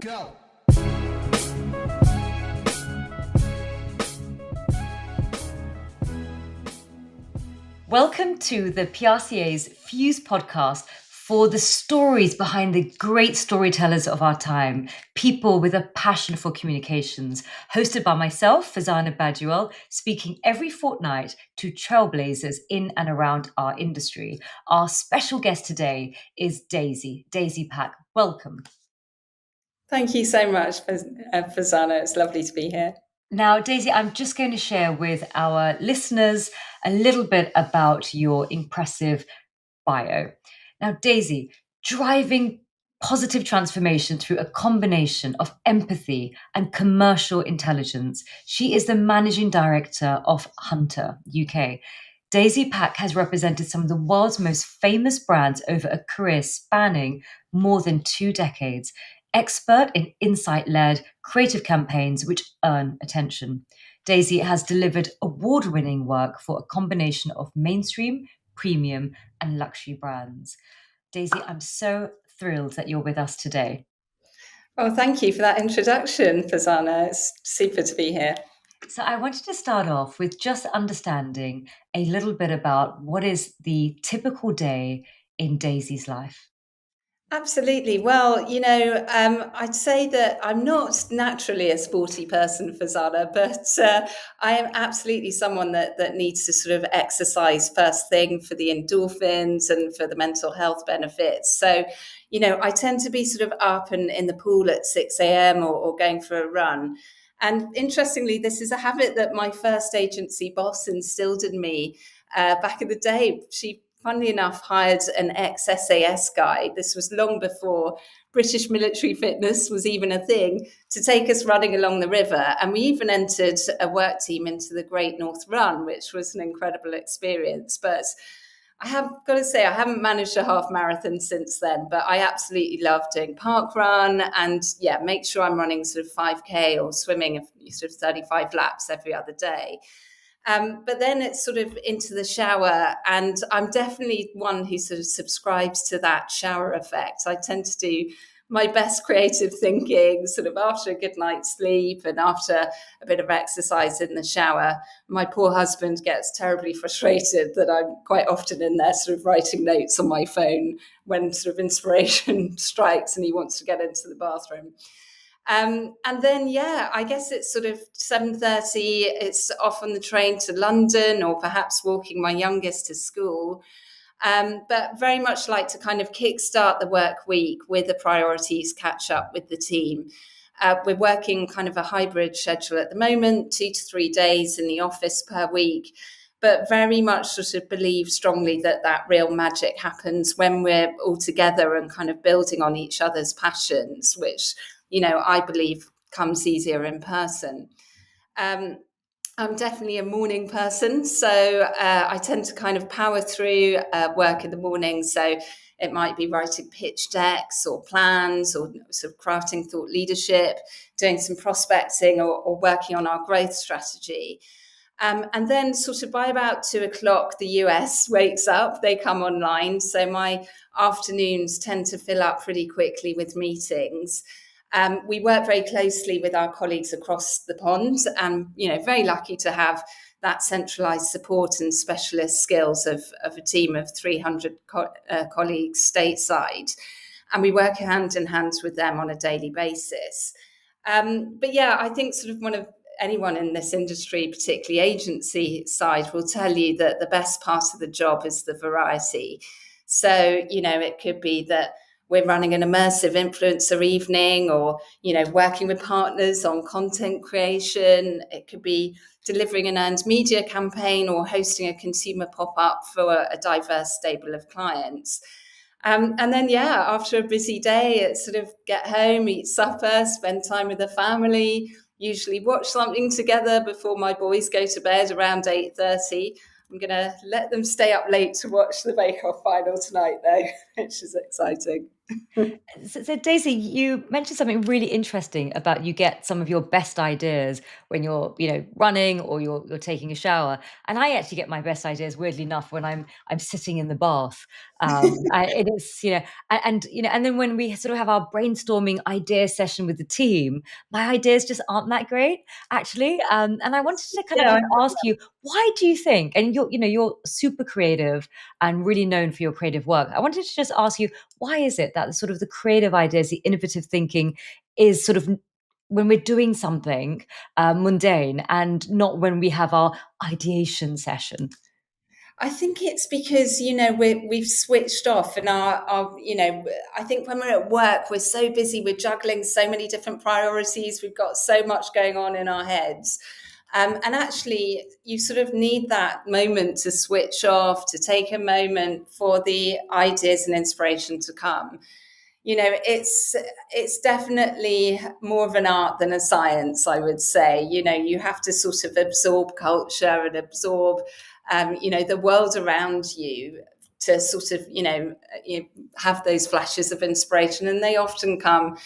go. Welcome to the PRCA's Fuse podcast for the stories behind the great storytellers of our time, people with a passion for communications, hosted by myself, Farzana Baduel, speaking every fortnight to trailblazers in and around our industry. Our special guest today is Daisy Pack. Welcome. Thank you so much, Farzana. It's lovely to be here. Now, Daisy, I'm just going to share with our listeners a little bit about your impressive bio. Now, Daisy, driving positive transformation through a combination of empathy and commercial intelligence. She is the managing director of Hunter UK. Daisy Pack has represented some of the world's most famous brands over a career spanning more than 2 decades. Expert in insight-led creative campaigns which earn attention. Daisy has delivered award-winning work for a combination of mainstream, premium, and luxury brands. Daisy, I'm so thrilled that you're with us today. Oh, thank you for that introduction, Farzana. It's super to be here. So I wanted to start off with just understanding a little bit about what is the typical day in Daisy's life. Absolutely. Well, I'd say that I'm not naturally a sporty person, Farzana, but I am absolutely someone that needs to sort of exercise first thing for the endorphins and for the mental health benefits. So, I tend to be sort of up and in the pool at 6 a.m. or going for a run. And interestingly, this is a habit that my first agency boss instilled in me back in the day. She funnily enough, hired an ex-SAS guy. This was long before British military fitness was even a thing, to take us running along the river. And we even entered a work team into the Great North Run, which was an incredible experience. But I have got to say, I haven't managed a half marathon since then, but I absolutely love doing park run and make sure I'm running sort of 5K or swimming sort of 35 laps every other day. But then it's sort of into the shower, and I'm definitely one who sort of subscribes to that shower effect. I tend to do my best creative thinking sort of after a good night's sleep and after a bit of exercise in the shower. My poor husband gets terribly frustrated that I'm quite often in there sort of writing notes on my phone when sort of inspiration strikes and he wants to get into the bathroom. And then, I guess it's sort of 7:30. It's off on the train to London or perhaps walking my youngest to school. But very much like to kind of kickstart the work week with a priorities catch up with the team. We're working kind of a hybrid schedule at the moment, 2 to 3 days in the office per week, but very much sort of believe strongly that real magic happens when we're all together and kind of building on each other's passions, which I believe comes easier in person. I'm definitely a morning person, so I tend to kind of power through work in the morning. So it might be writing pitch decks or plans or sort of crafting thought leadership, doing some prospecting or working on our growth strategy. And then sort of by about 2:00, the US wakes up, they come online. So my afternoons tend to fill up pretty quickly with meetings. We work very closely with our colleagues across the pond and, very lucky to have that centralised support and specialist skills of a team of 300 colleagues stateside. And we work hand in hand with them on a daily basis. I think sort of anyone in this industry, particularly agency side, will tell you that the best part of the job is the variety. So, it could be that we're running an immersive influencer evening or, working with partners on content creation. It could be delivering an earned media campaign or hosting a consumer pop-up for a diverse stable of clients. And then, after a busy day, it's sort of get home, eat supper, spend time with the family, usually watch something together before my boys go to bed around 8:30. I'm going to let them stay up late to watch the Bake Off final tonight, though, which is exciting. So, Daisy, you mentioned something really interesting about you get some of your best ideas when you're, running or you're taking a shower. And I actually get my best ideas, weirdly enough, when I'm sitting in the bath. It is, and then when we sort of have our brainstorming idea session with the team, my ideas just aren't that great, actually. And I wanted to kind of Yeah, just ask you, why do you think? And you're super creative and really known for your creative work. I wanted to just ask you, why is it that sort of the creative ideas, the innovative thinking is sort of when we're doing something mundane and not when we have our ideation session? I think it's because we've switched off, and our I think when we're at work we're so busy, we're juggling so many different priorities, we've got so much going on in our heads, and actually you sort of need that moment to switch off, to take a moment for the ideas and inspiration to come. It's definitely more of an art than a science, I would say. You have to sort of absorb culture and absorb the world around you to sort of you have those flashes of inspiration, and they often come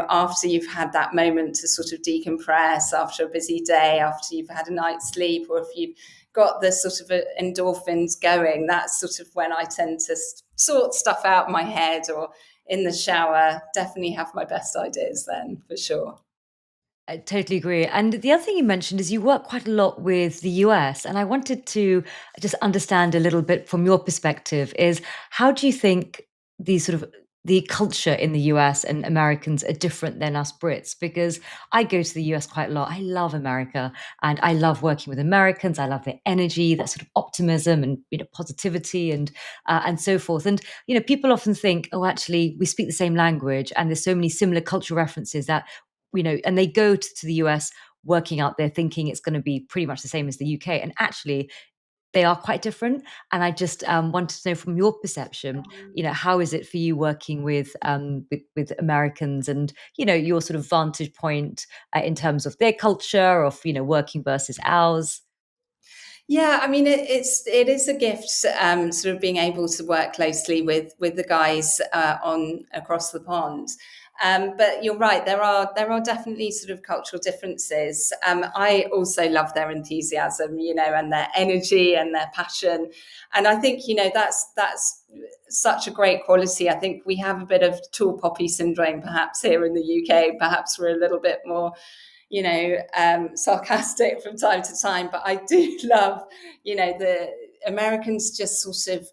after you've had that moment to sort of decompress after a busy day, after you've had a night's sleep, or if you've got the sort of endorphins going. That's sort of when I tend to sort stuff out in my head, or in the shower. Definitely have my best ideas then, for sure. I totally agree. And the other thing you mentioned is you work quite a lot with the US. And I wanted to just understand a little bit from your perspective is how do you think the culture in the US and Americans are different than us Brits? Because I go to the US quite a lot. I love America and I love working with Americans. I love their energy, that sort of optimism and positivity and so forth. And people often think, oh, actually, we speak the same language and there's so many similar cultural references that and they go to the US working out there thinking it's going to be pretty much the same as the UK. And actually, they are quite different. And I just wanted to know from your perception, how is it for you working with Americans and, your sort of vantage point in terms of their culture of, working versus ours? Yeah, I mean, it is a gift, sort of being able to work closely with the guys on across the pond. But you're right, there are definitely sort of cultural differences. I also love their enthusiasm, and their energy and their passion, and I think that's such a great quality. I think we have a bit of tall poppy syndrome, perhaps here in the UK. Perhaps we're a little bit more sarcastic from time to time. But I do love, the Americans just sort of,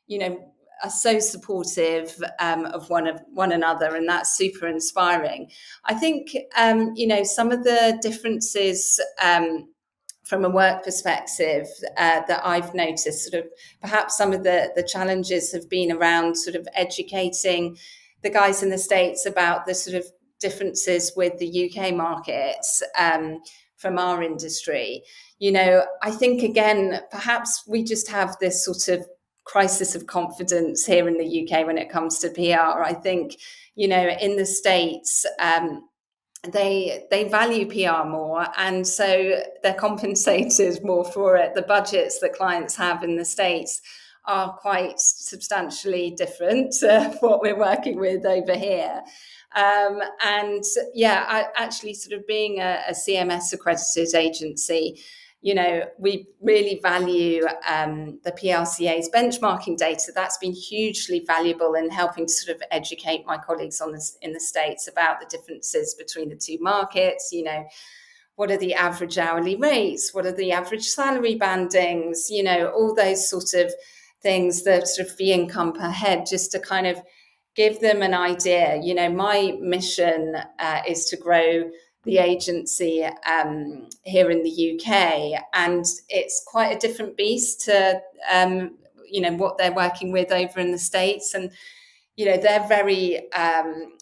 you know, are so supportive of one another, and that's super inspiring. I think, some of the differences. From a work perspective, that I've noticed, sort of perhaps some of the challenges have been around sort of educating the guys in the States about the sort of differences with the UK markets, from our industry. I think, again, perhaps we just have this sort of crisis of confidence here in the UK when it comes to PR. I think, in the States, they value PR more, and so they're compensated more for it. The budgets that clients have in the States are quite substantially different to what we're working with over here. And yeah, actually sort of being a CMS accredited agency, we really value the PRCA's benchmarking data. That's been hugely valuable in helping to sort of educate my colleagues in the States about the differences between the two markets. What are the average hourly rates? What are the average salary bandings? All those sort of things, the sort of fee income per head, just to kind of give them an idea. My mission is to grow the agency here in the UK, and it's quite a different beast to what they're working with over in the States. And they're very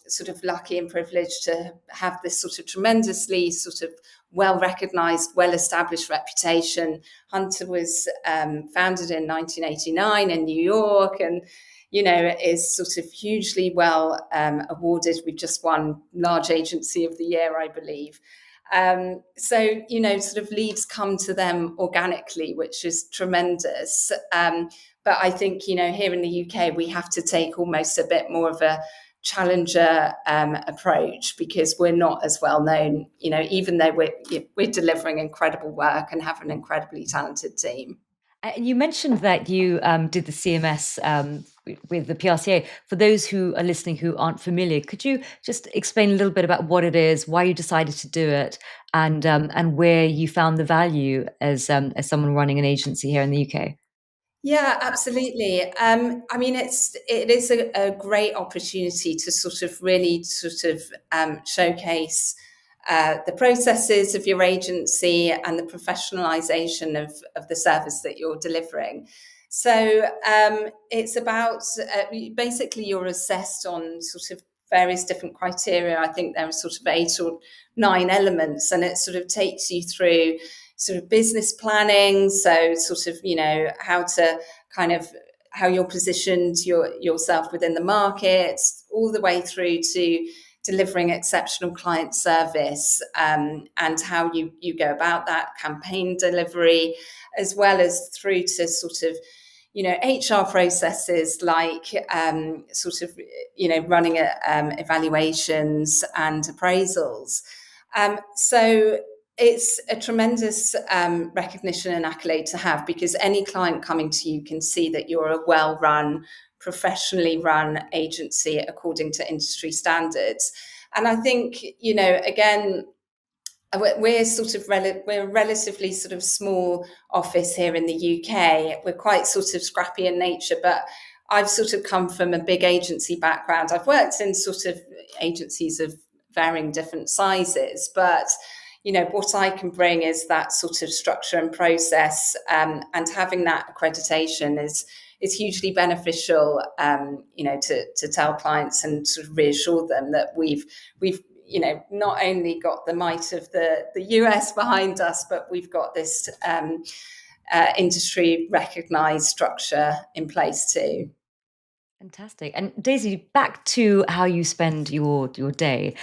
sort of lucky and privileged to have this sort of tremendously sort of well recognized, well established reputation. Hunter was founded in 1989 in New York, and is sort of hugely well awarded. We've just won Large Agency of the Year, I believe. So sort of leads come to them organically, which is tremendous. But I think, here in the UK, we have to take almost a bit more of challenger approach, because we're not as well known, even though we're delivering incredible work and have an incredibly talented team. And you mentioned that you did the CMS with the PRCA. For those who are listening who aren't familiar, could you just explain a little bit about what it is, why you decided to do it, and where you found the value as someone running an agency here in the UK? Yeah, absolutely. I mean, it is a great opportunity to sort of really showcase the processes of your agency and the professionalization of the service that you're delivering. So it's about basically you're assessed on sort of various different criteria. I think there are sort of 8 or 9 elements, and it sort of takes you through sort of business planning. So sort of, how to kind of how you're positioned yourself within the market, all the way through to delivering exceptional client service, and how you go about that campaign delivery, as well as through to sort of HR processes like sort of running evaluations and appraisals. So it's a tremendous recognition and accolade to have, because any client coming to you can see that you're a well-run, professionally run agency according to industry standards. And I think, again, we're sort of we're a relatively sort of small office here in the UK. We're quite sort of scrappy in nature, but I've sort of come from a big agency background. I've worked in sort of agencies of varying different sizes, but what I can bring is that sort of structure and process, and having that accreditation is hugely beneficial. To tell clients and sort of reassure them that we've not only got the might of the US behind us, but we've got this industry recognized structure in place too. Fantastic. And Daisy, back to how you spend your day.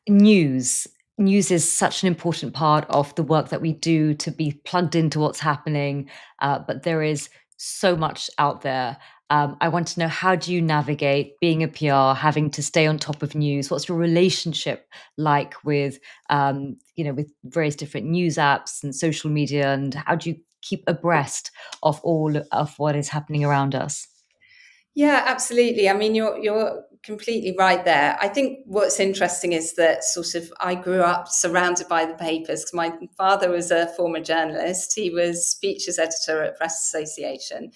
News. News is such an important part of the work that we do to be plugged into what's happening, but there is so much out there. I want to know, how do you navigate being a PR, having to stay on top of news? What's your relationship like with various different news apps and social media, and how do you keep abreast of all of what is happening around us? Yeah, absolutely. I mean, you're completely right there. I think what's interesting is that sort of I grew up surrounded by the papers, because my father was a former journalist. He was features editor at Press Association.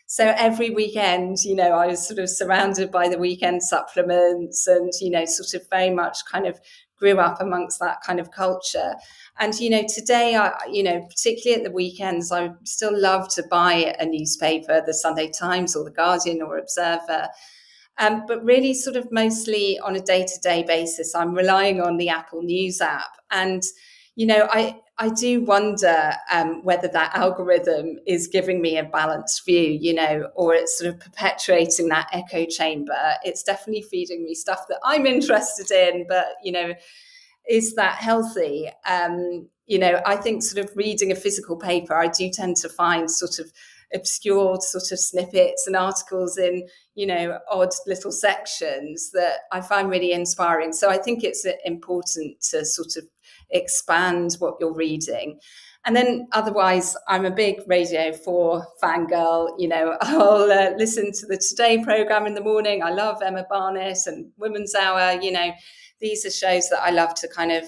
So every weekend, I was sort of surrounded by the weekend supplements, and, sort of very much kind of grew up amongst that kind of culture. And, today, particularly at the weekends, I still love to buy a newspaper, the Sunday Times or the Guardian or Observer. But really sort of mostly on a day-to-day basis, I'm relying on the Apple News app. And, I do wonder whether that algorithm is giving me a balanced view, or it's sort of perpetuating that echo chamber. It's definitely feeding me stuff that I'm interested in, but, is that healthy? I think sort of reading a physical paper, I do tend to find sort of obscure sort of snippets and articles in, odd little sections that I find really inspiring. So I think it's important to sort of expand what you're reading. And then otherwise, I'm a big Radio 4 fangirl. I'll listen to the Today programme in the morning. I love Emma Barnett and Women's Hour. These are shows that I love to kind of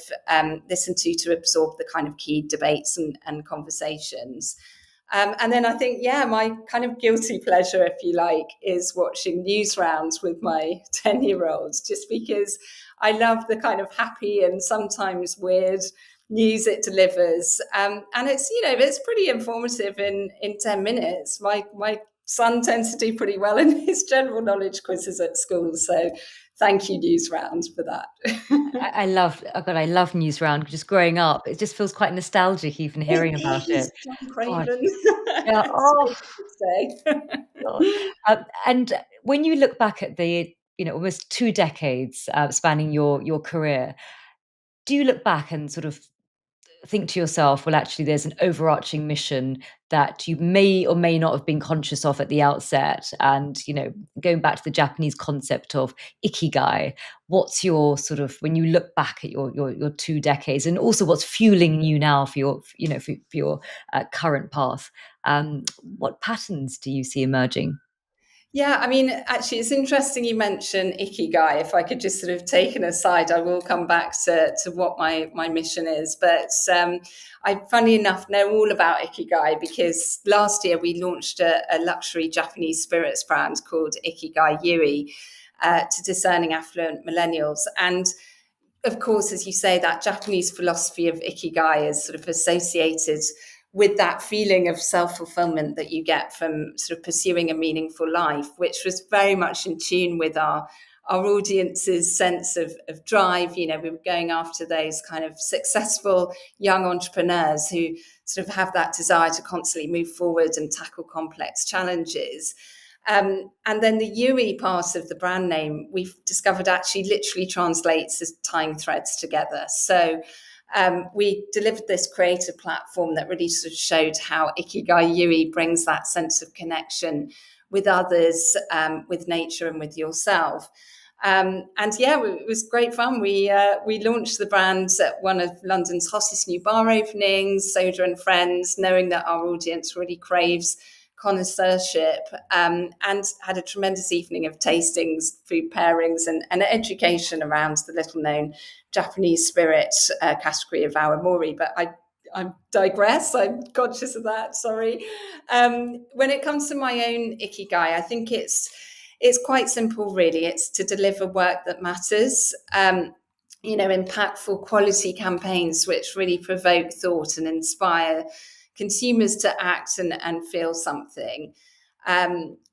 listen to absorb the kind of key debates and conversations. And then I think, my kind of guilty pleasure, if you like, is watching news rounds with my 10-year-olds, just because I love the kind of happy and sometimes weird news it delivers. And it's pretty informative in 10 minutes. My son tends to do pretty well in his general knowledge quizzes at school. So thank you, News Round, for that. I love, oh God, I love News Round. Just growing up, it just feels quite nostalgic even hearing about It it. is John God, Craven. yeah. It's Oh, a good day. God. And when you look back at the, almost 2 decades spanning your career, do you look back and sort of think to yourself, well, actually, there's an overarching mission that you may or may not have been conscious of at the outset. And, going back to the Japanese concept of ikigai, what's your sort of, when you look back at your 2 decades, and also what's fueling you now for your current path? What patterns do you see emerging? Yeah, I mean, actually, it's interesting you mention ikigai. If I could just sort of take an aside, I will come back to what my mission is. But I, funny enough, know all about ikigai because last year we launched a luxury Japanese spirits brand called Ikigai Yui to discerning affluent millennials. And of course, as you say, that Japanese philosophy of ikigai is sort of associated with that feeling of self-fulfillment that you get from sort of pursuing a meaningful life, which was very much in tune with our audience's sense of drive. We were going after those kind of successful young entrepreneurs who sort of have that desire to constantly move forward and tackle complex challenges. And then the Yui part of the brand name, we've discovered actually literally translates as tying threads together. So we delivered this creative platform that really sort of showed how Ikigai Yui brings that sense of connection with others, with nature, and with yourself. And yeah, it was great fun. We launched the brand at one of London's hottest new bar openings, Soda and Friends, knowing that our audience really craves connoisseurship, and had a tremendous evening of tastings, food pairings, and education around the little known Japanese spirit category of Awamori. But I digress. I'm conscious of that. Sorry. When it comes to my own ikigai, I think it's quite simple, really. It's to deliver work that matters. Impactful quality campaigns which really provoke thought and inspire consumers to act and feel something.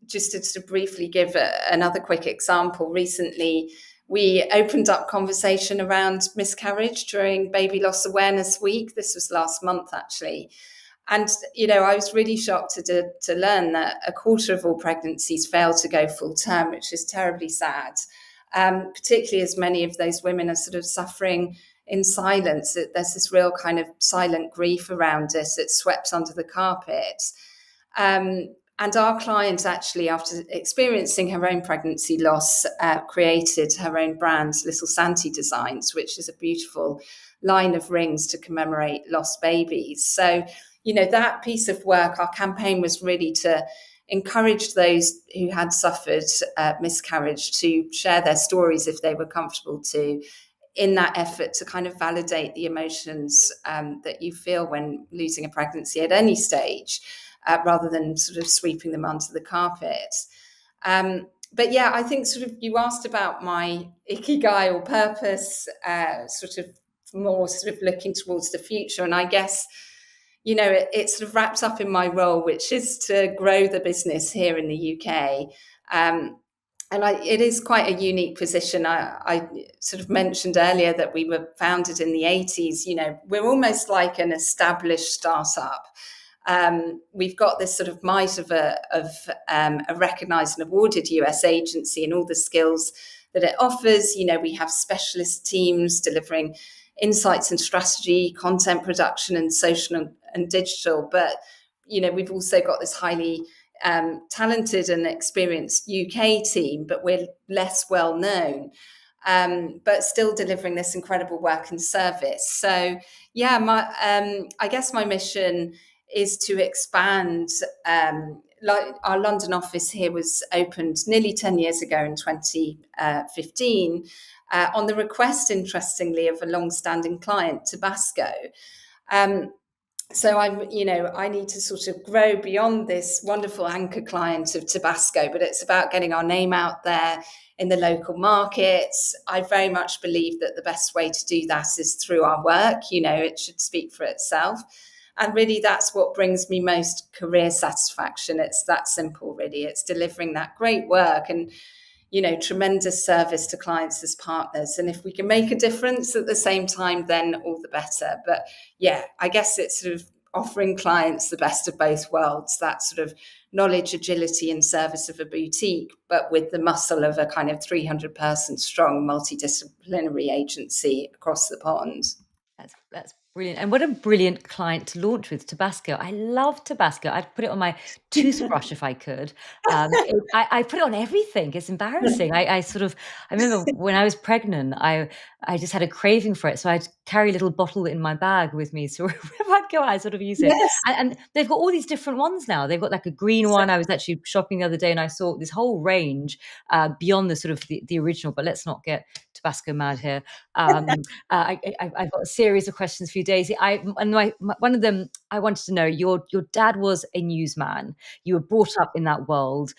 Just to briefly give another quick example, recently we opened up conversation around miscarriage during Baby Loss Awareness Week. This was last month, actually. And, I was really shocked to learn that a quarter of all pregnancies fail to go full term, which is terribly sad, particularly as many of those women are sort of suffering in silence. There's this real kind of silent grief around it. It's swept under the carpet. And our client actually, after experiencing her own pregnancy loss, created her own brand, Little Santi Designs, which is a beautiful line of rings to commemorate lost babies. So, that piece of work, our campaign was really to encourage those who had suffered miscarriage to share their stories if they were comfortable to, in that effort to kind of validate the emotions that you feel when losing a pregnancy at any stage, rather than sort of sweeping them under the carpet. But yeah, I think sort of you asked about my ikigai or purpose, sort of more sort of looking towards the future. And I guess, it sort of wraps up in my role, which is to grow the business here in the UK. And it is quite a unique position. I sort of mentioned earlier that we were founded in the 80s. We're almost like an established startup. We've got this sort of might of a recognised and awarded US agency and all the skills that it offers. We have specialist teams delivering insights and strategy, content production, and social and digital. But we've also got this highly talented and experienced UK team, but we're less well known, but still delivering this incredible work and service. So yeah, I guess my mission is to expand. Like our London office here was opened nearly 10 years ago in 2015, on the request, interestingly, of a long-standing client, Tabasco. So I need to sort of grow beyond this wonderful anchor client of Tabasco, but it's about getting our name out there in the local markets. I very much believe that the best way to do that is through our work. It should speak for itself. And really, that's what brings me most career satisfaction. It's that simple, really. It's delivering that great work and, tremendous service to clients as partners. And if we can make a difference at the same time, then all the better. But yeah, I guess it's sort of offering clients the best of both worlds, that sort of knowledge, agility, and service of a boutique, but with the muscle of a kind of 300-person strong multidisciplinary agency across the pond. That's Brilliant. And what a brilliant client to launch with, Tabasco. I love Tabasco. I'd put it on my toothbrush if I could. I put it on everything. It's embarrassing. I remember when I was pregnant, I just had a craving for it. So I'd carry a little bottle in my bag with me. So wherever I'd go, I sort of use it. Yes. And they've got all these different ones now. They've got like a green So, one. I was actually shopping the other day and I saw this whole range beyond the sort of the original, but let's not get Tabasco mad here. I've got a series of questions for you, Daisy. One of them I wanted to know. Your dad was a newsman. You were brought up in that world,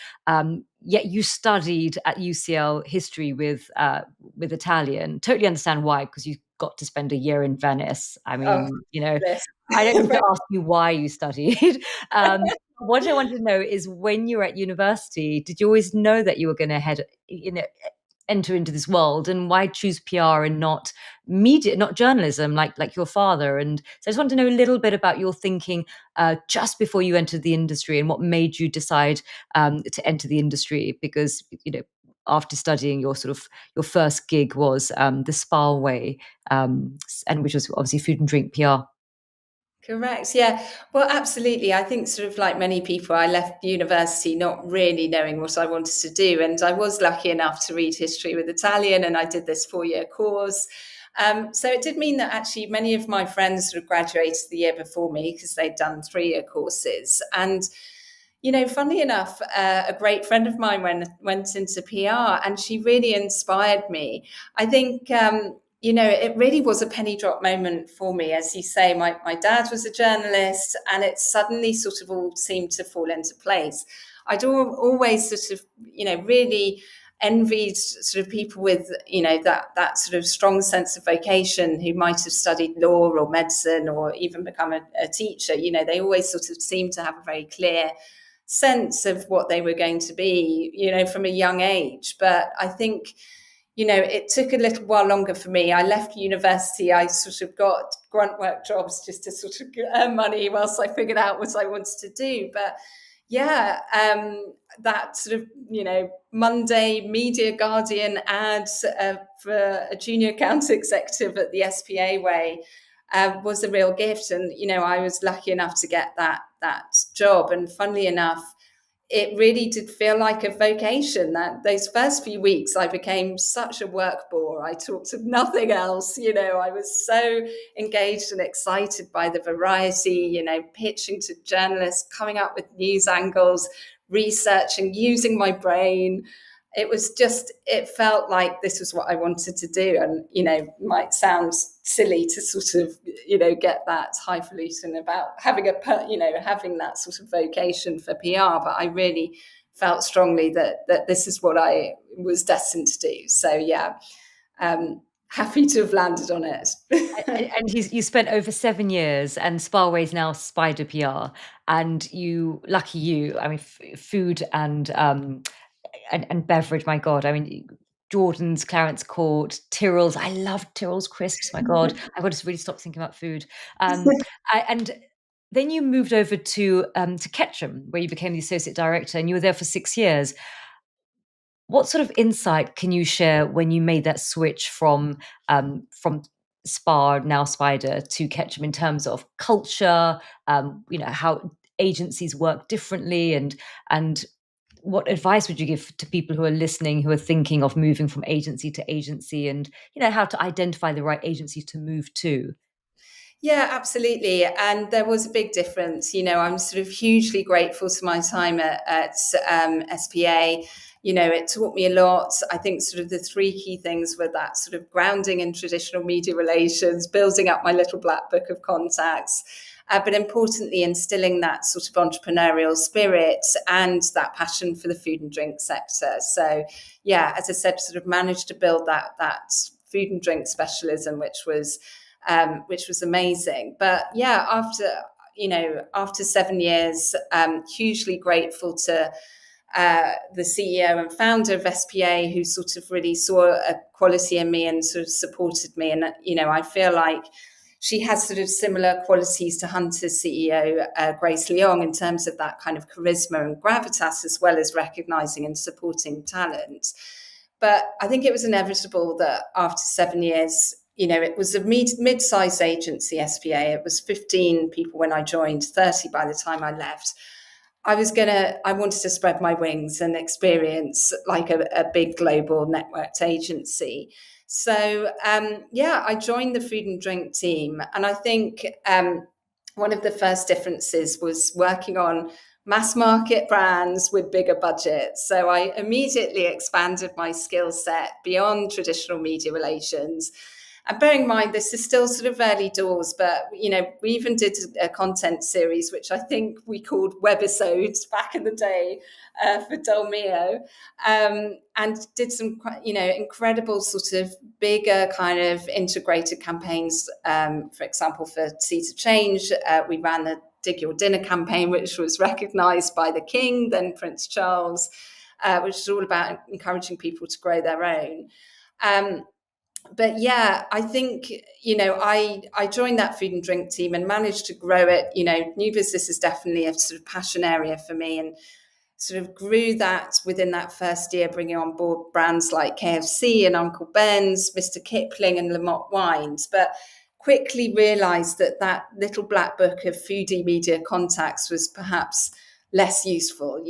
yet you studied at UCL history with Italian. Totally understand why, because you got to spend a year in Venice. I oh, mean, yes. I don't need to ask you why you studied. Um, what I wanted to know is when you were at university, did you always know that you were going to enter into this world, and why choose PR and not media, not journalism, like your father? And so I just want to know a little bit about your thinking just before you entered the industry, and what made you decide to enter the industry, because after studying, your first gig was the Spa Way, and which was obviously food and drink PR. Correct. Yeah. Well, absolutely. I think, sort of like many people, I left university not really knowing what I wanted to do. And I was lucky enough to read history with Italian, and I did this 4 year course. So it did mean that actually many of my friends sort of graduated the year before me because they'd done 3 year courses. And funnily enough, a great friend of mine went into PR, and she really inspired me. I think, it really was a penny drop moment for me. As you say, my dad was a journalist, and it suddenly sort of all seemed to fall into place. I'd always sort of, really envied sort of people with, that sort of strong sense of vocation, who might have studied law or medicine or even become a teacher. They always sort of seemed to have a very clear sense of what they were going to be, from a young age. But I think, it took a little while longer for me. I left university. I sort of got grunt work jobs just to sort of earn money whilst I figured out what I wanted to do. But yeah, that sort of, Monday Media Guardian ad for a junior account executive at the SPA Way was a real gift. And, I was lucky enough to get that job. And funnily enough, it really did feel like a vocation. That those first few weeks, I became such a work bore. I talked of nothing else. I was so engaged and excited by the variety, pitching to journalists, coming up with news angles, researching, using my brain. It felt like this was what I wanted to do. And, might sound silly to sort of, get that highfalutin about having having that sort of vocation for PR, but I really felt strongly that this is what I was destined to do. So yeah, happy to have landed on it. And you spent over 7 years, and Sparway's now Spider PR. And lucky you, I mean, food and beverage. My God, I mean, Jordan's, Clarence Court, Tyrrell's. I love Tyrrell's crisps. My God, I've got to really stop thinking about food. And then you moved over to Ketchum, where you became the associate director, and you were there for 6 years. What sort of insight can you share when you made that switch from Spa, now Spider, to Ketchum, in terms of culture, how agencies work differently, and what advice would you give to people who are listening, who are thinking of moving from agency to agency, and how to identify the right agency to move to? Yeah, absolutely. And there was a big difference. I'm sort of hugely grateful to my time at SPA. It taught me a lot. I think sort of the three key things were that sort of grounding in traditional media relations, building up my little black book of contacts, but importantly, instilling that sort of entrepreneurial spirit and that passion for the food and drink sector. So, yeah, as I said, sort of managed to build that food and drink specialism, which was amazing. But yeah, after 7 years, hugely grateful to the CEO and founder of SPA, who sort of really saw a quality in me and sort of supported me. And I feel like she has sort of similar qualities to Hunter's CEO, Grace Leong, in terms of that kind of charisma and gravitas, as well as recognizing and supporting talent. But I think it was inevitable that after 7 years, it was a mid-sized agency, SPA. It was 15 people when I joined, 30 by the time I left. I wanted to spread my wings and experience like a big global networked agency. So, I joined the food and drink team. And I think one of the first differences was working on mass market brands with bigger budgets. So I immediately expanded my skill set beyond traditional media relations. And bearing in mind, this is still sort of early doors, but we even did a content series, which I think we called Webisodes back in the day for Dolmio, and did some incredible sort of bigger kind of integrated campaigns. For example, for Seeds of Change, we ran the Dig Your Dinner campaign, which was recognised by the King, then Prince Charles, which is all about encouraging people to grow their own. But yeah, I think, I joined that food and drink team and managed to grow it. New business is definitely a sort of passion area for me, and sort of grew that within that first year, bringing on board brands like KFC and Uncle Ben's, Mr. Kipling and Lamott Wines. But quickly realized that little black book of foodie media contacts was perhaps less useful.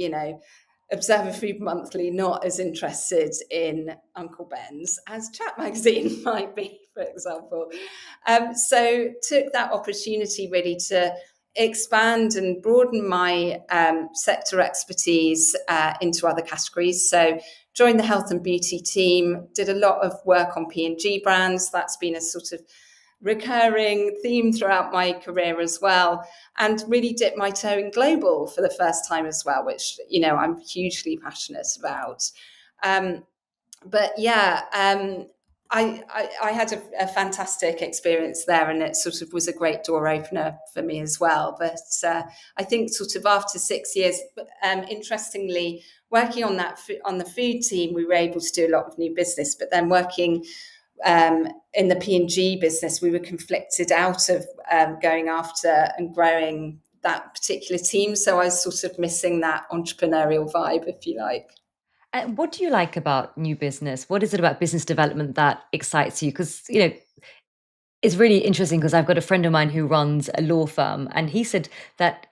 Observer Food Monthly not as interested in Uncle Ben's as Chat Magazine might be, for example. So took that opportunity really to expand and broaden my sector expertise into other categories. So joined the health and beauty team, did a lot of work on P&G brands. That's been a sort of recurring theme throughout my career as well, and really dipped my toe in global for the first time as well, which I'm hugely passionate about. But yeah, I had a fantastic experience there, and it sort of was a great door opener for me as well. But I think sort of after 6 years, interestingly, working on on the food team, we were able to do a lot of new business. But then working in the P&G business, we were conflicted out of going after and growing that particular team. So I was sort of missing that entrepreneurial vibe, if you like. And what do you like about new business? What is it about business development that excites you? Because, it's really interesting because I've got a friend of mine who runs a law firm, and he said that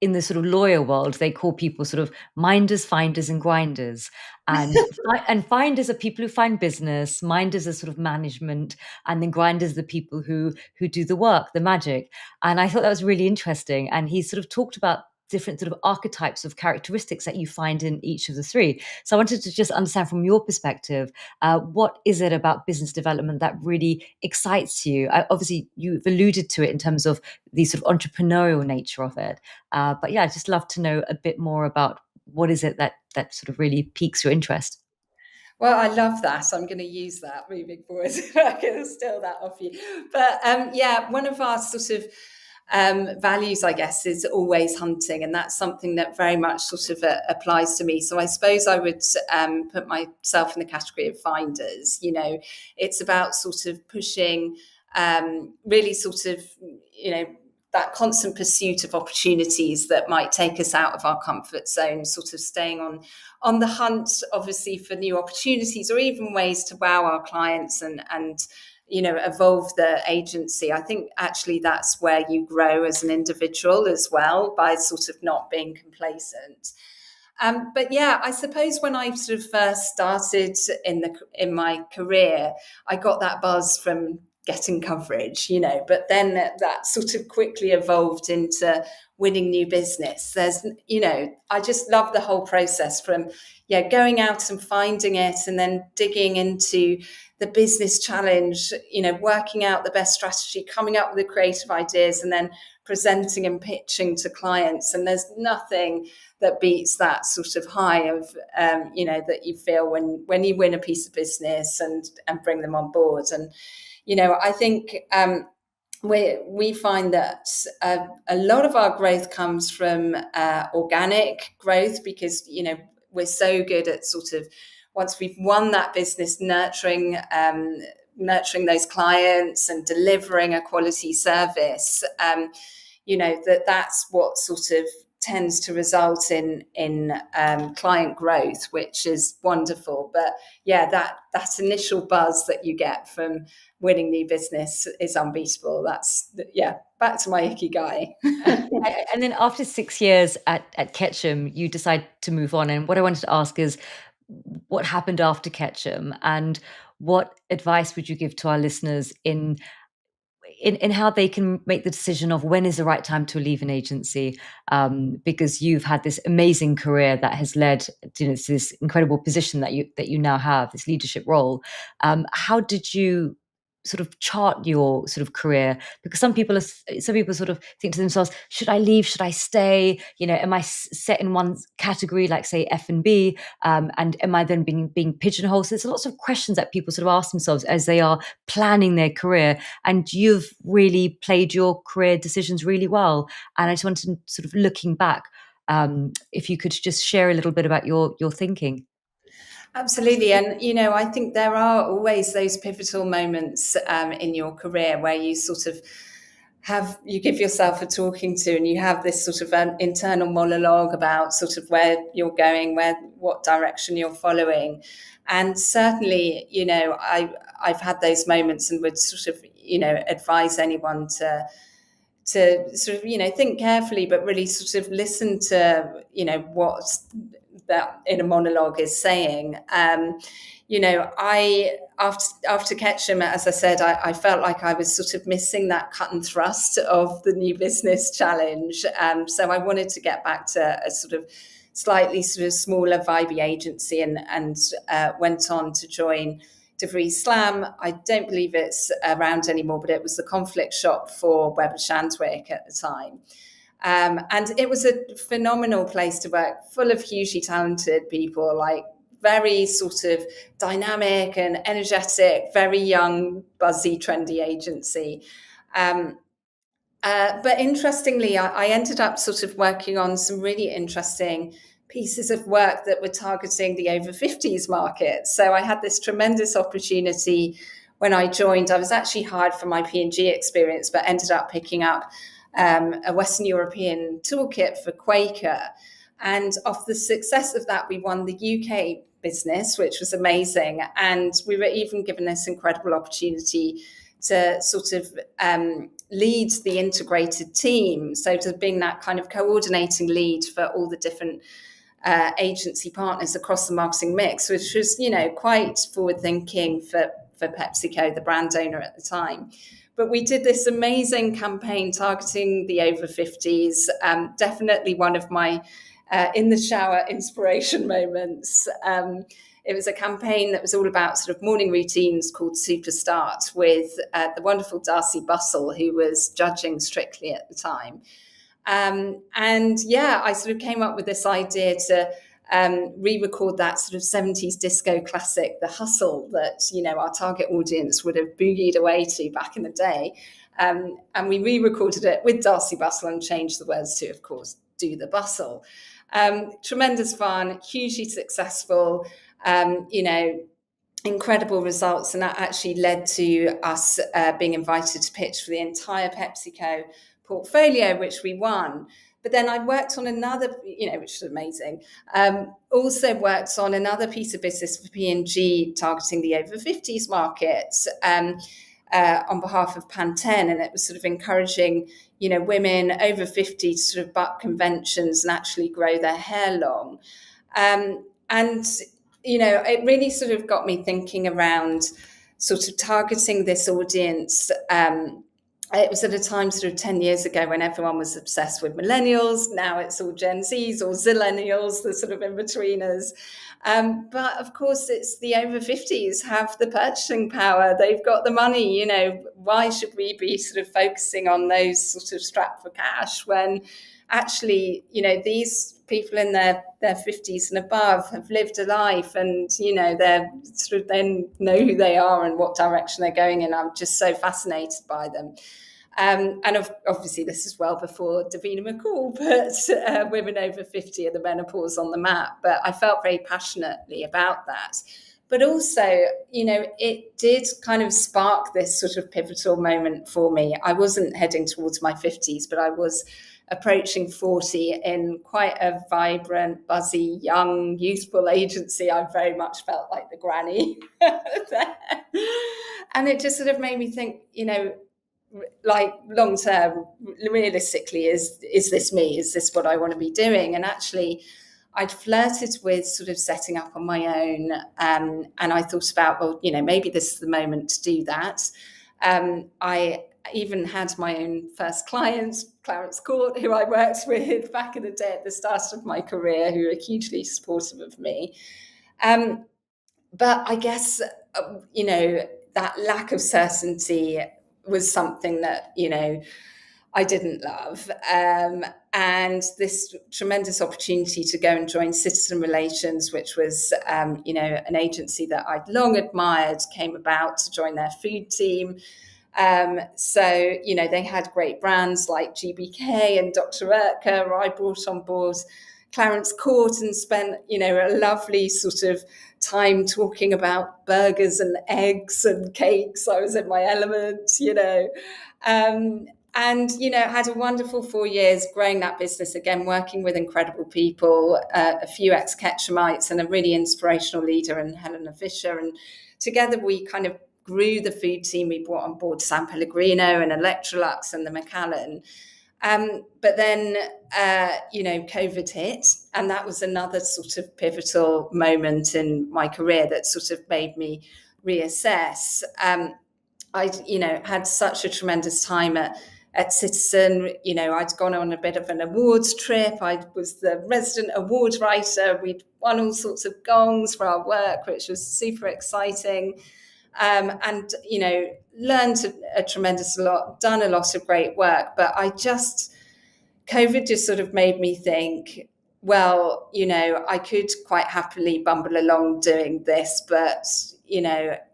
in the sort of lawyer world, they call people sort of minders, finders, and grinders. And finders are people who find business, minders are sort of management, and then grinders are the people who do the work, the magic. And I thought that was really interesting. And he sort of talked about different sort of archetypes of characteristics that you find in each of the three. So I wanted to just understand from your perspective, what is it about business development that really excites you? Obviously, you've alluded to it in terms of the sort of entrepreneurial nature of it. But yeah, I'd just love to know a bit more about what is it that sort of really piques your interest. Well, I love that. I'm going to use that moving forward. I'm going to steal that off you. But one of our sort of values, I guess, is always hunting. And that's something that very much sort of applies to me. So I suppose I would put myself in the category of finders. It's about sort of pushing, really sort of, that constant pursuit of opportunities that might take us out of our comfort zone, sort of staying on the hunt, obviously, for new opportunities or even ways to wow our clients and evolve the agency. I think actually that's where you grow as an individual as well, by sort of not being complacent. But yeah, I suppose when I sort of first started in my career, I got that buzz from getting coverage, but then that sort of quickly evolved into winning new business. I just love the whole process from, going out and finding it and then digging into the business challenge, working out the best strategy, coming up with the creative ideas, and then presenting and pitching to clients. And there's nothing that beats that sort of high of, that you feel when you win a piece of business and bring them on board. And, I think we find that a lot of our growth comes from organic growth, because, we're so good at sort of, once we've won that business, nurturing those clients and delivering a quality service, that's what sort of tends to result in client growth, which is wonderful. But yeah, that initial buzz that you get from winning new business is unbeatable. That's, yeah, back to my ikigai. And then after 6 years at Ketchum, you decide to move on. And what I wanted to ask is, what happened after Ketchum, and what advice would you give to our listeners in how they can make the decision of when is the right time to leave an agency, because you've had this amazing career that has led to this incredible position that you now have, this leadership role. How did you sort of chart your sort of career? Because some people sort of think to themselves, should I leave, should I stay, am I set in one category, like say F&B, and am I then being pigeonholed? So there's lots of questions that people sort of ask themselves as they are planning their career, and you've really played your career decisions really well. And I just wanted to sort of, looking back, if you could just share a little bit about your thinking. Absolutely. And, I think there are always those pivotal moments in your career where you sort of you give yourself a talking to, and you have this sort of an internal monologue about sort of where you're going, what direction you're following. And certainly, I've had those moments and would sort of, advise anyone to sort of, think carefully, but really sort of listen to, what that inner monologue is saying. I after Ketchum, as I said, I felt like I was sort of missing that cut and thrust of the new business challenge. So I wanted to get back to a sort of slightly sort of smaller, vibey agency, and went on to join DeVries Slam. I don't believe it's around anymore, but it was the conflict shop for Weber Shandwick at the time. And it was a phenomenal place to work, full of hugely talented people, like very sort of dynamic and energetic, very young, buzzy, trendy agency. But interestingly, I ended up sort of working on some really interesting pieces of work that were targeting the over 50s market. So I had this tremendous opportunity when I joined. I was actually hired for my P&G experience, but ended up picking up a Western European toolkit for Quaker. And off the success of that, we won the UK business, which was amazing. And we were even given this incredible opportunity to sort of lead the integrated team. So to being that kind of coordinating lead for all the different agency partners across the marketing mix, which was, quite forward thinking for PepsiCo, the brand owner at the time. But we did this amazing campaign targeting the over 50s. Definitely one of my in the shower inspiration moments. It was a campaign that was all about sort of morning routines called Superstart, with the wonderful Darcy Bustle, who was judging Strictly at the time. And yeah, I sort of came up with this idea to re-record that sort of 70s disco classic, The Hustle, that, our target audience would have boogied away to back in the day. And we re-recorded it with Darcy Bustle and changed the words to, of course, Do the Bustle. Tremendous fun, hugely successful, incredible results. And that actually led to us being invited to pitch for the entire PepsiCo portfolio, which we won. But then I worked on another, which was amazing. Also worked on another piece of business for P&G targeting the over 50s market on behalf of Pantene. And it was sort of encouraging, women over 50 to sort of buck conventions and actually grow their hair long. And, it really sort of got me thinking around sort of targeting this audience. It was at a time sort of 10 years ago when everyone was obsessed with millennials. Now it's all Gen Zs or Zillennials, the sort of in-betweeners. But of course, it's the over 50s have the purchasing power. They've got the money. Why should we be sort of focusing on those sort of strapped for cash when actually, these people in their 50s and above have lived a life, and, they're sort of then know who they are and what direction they're going in. I'm just so fascinated by them. And obviously, this is well before Davina McCall, but women over 50 are the menopause on the map. But I felt very passionately about that. But also, it did kind of spark this sort of pivotal moment for me. I wasn't heading towards my 50s, but I was approaching 40 in quite a vibrant, buzzy, young, youthful agency. I very much felt like the granny there. And it just sort of made me think, like long term, realistically, is this me? Is this what I want to be doing? And actually, I'd flirted with sort of setting up on my own, and I thought about, well, maybe this is the moment to do that. I even had my own first client, Clarence Court, who I worked with back in the day at the start of my career, who were hugely supportive of me. But I guess, that lack of certainty was something that, I didn't love. And this tremendous opportunity to go and join Citizen Relations, which was, an agency that I'd long admired, came about to join their food team. So, they had great brands like GBK and Dr. Urtka. I brought on board Clarence Court and spent, a lovely sort of time talking about burgers and eggs and cakes. I was in my element, and had a wonderful 4 years growing that business again, working with incredible people, a few ex-Ketchumites and a really inspirational leader in Helena Fisher. And together we kind of grew the food team. We brought on board San Pellegrino and Electrolux and the Macallan. But then, COVID hit, and that was another sort of pivotal moment in my career that sort of made me reassess. I, had such a tremendous time at Citizen. I'd gone on a bit of an awards trip. I was the resident award writer. We'd won all sorts of gongs for our work, which was super exciting. And, learned a tremendous lot, done a lot of great work. But COVID just sort of made me think, well, I could quite happily bumble along doing this, but,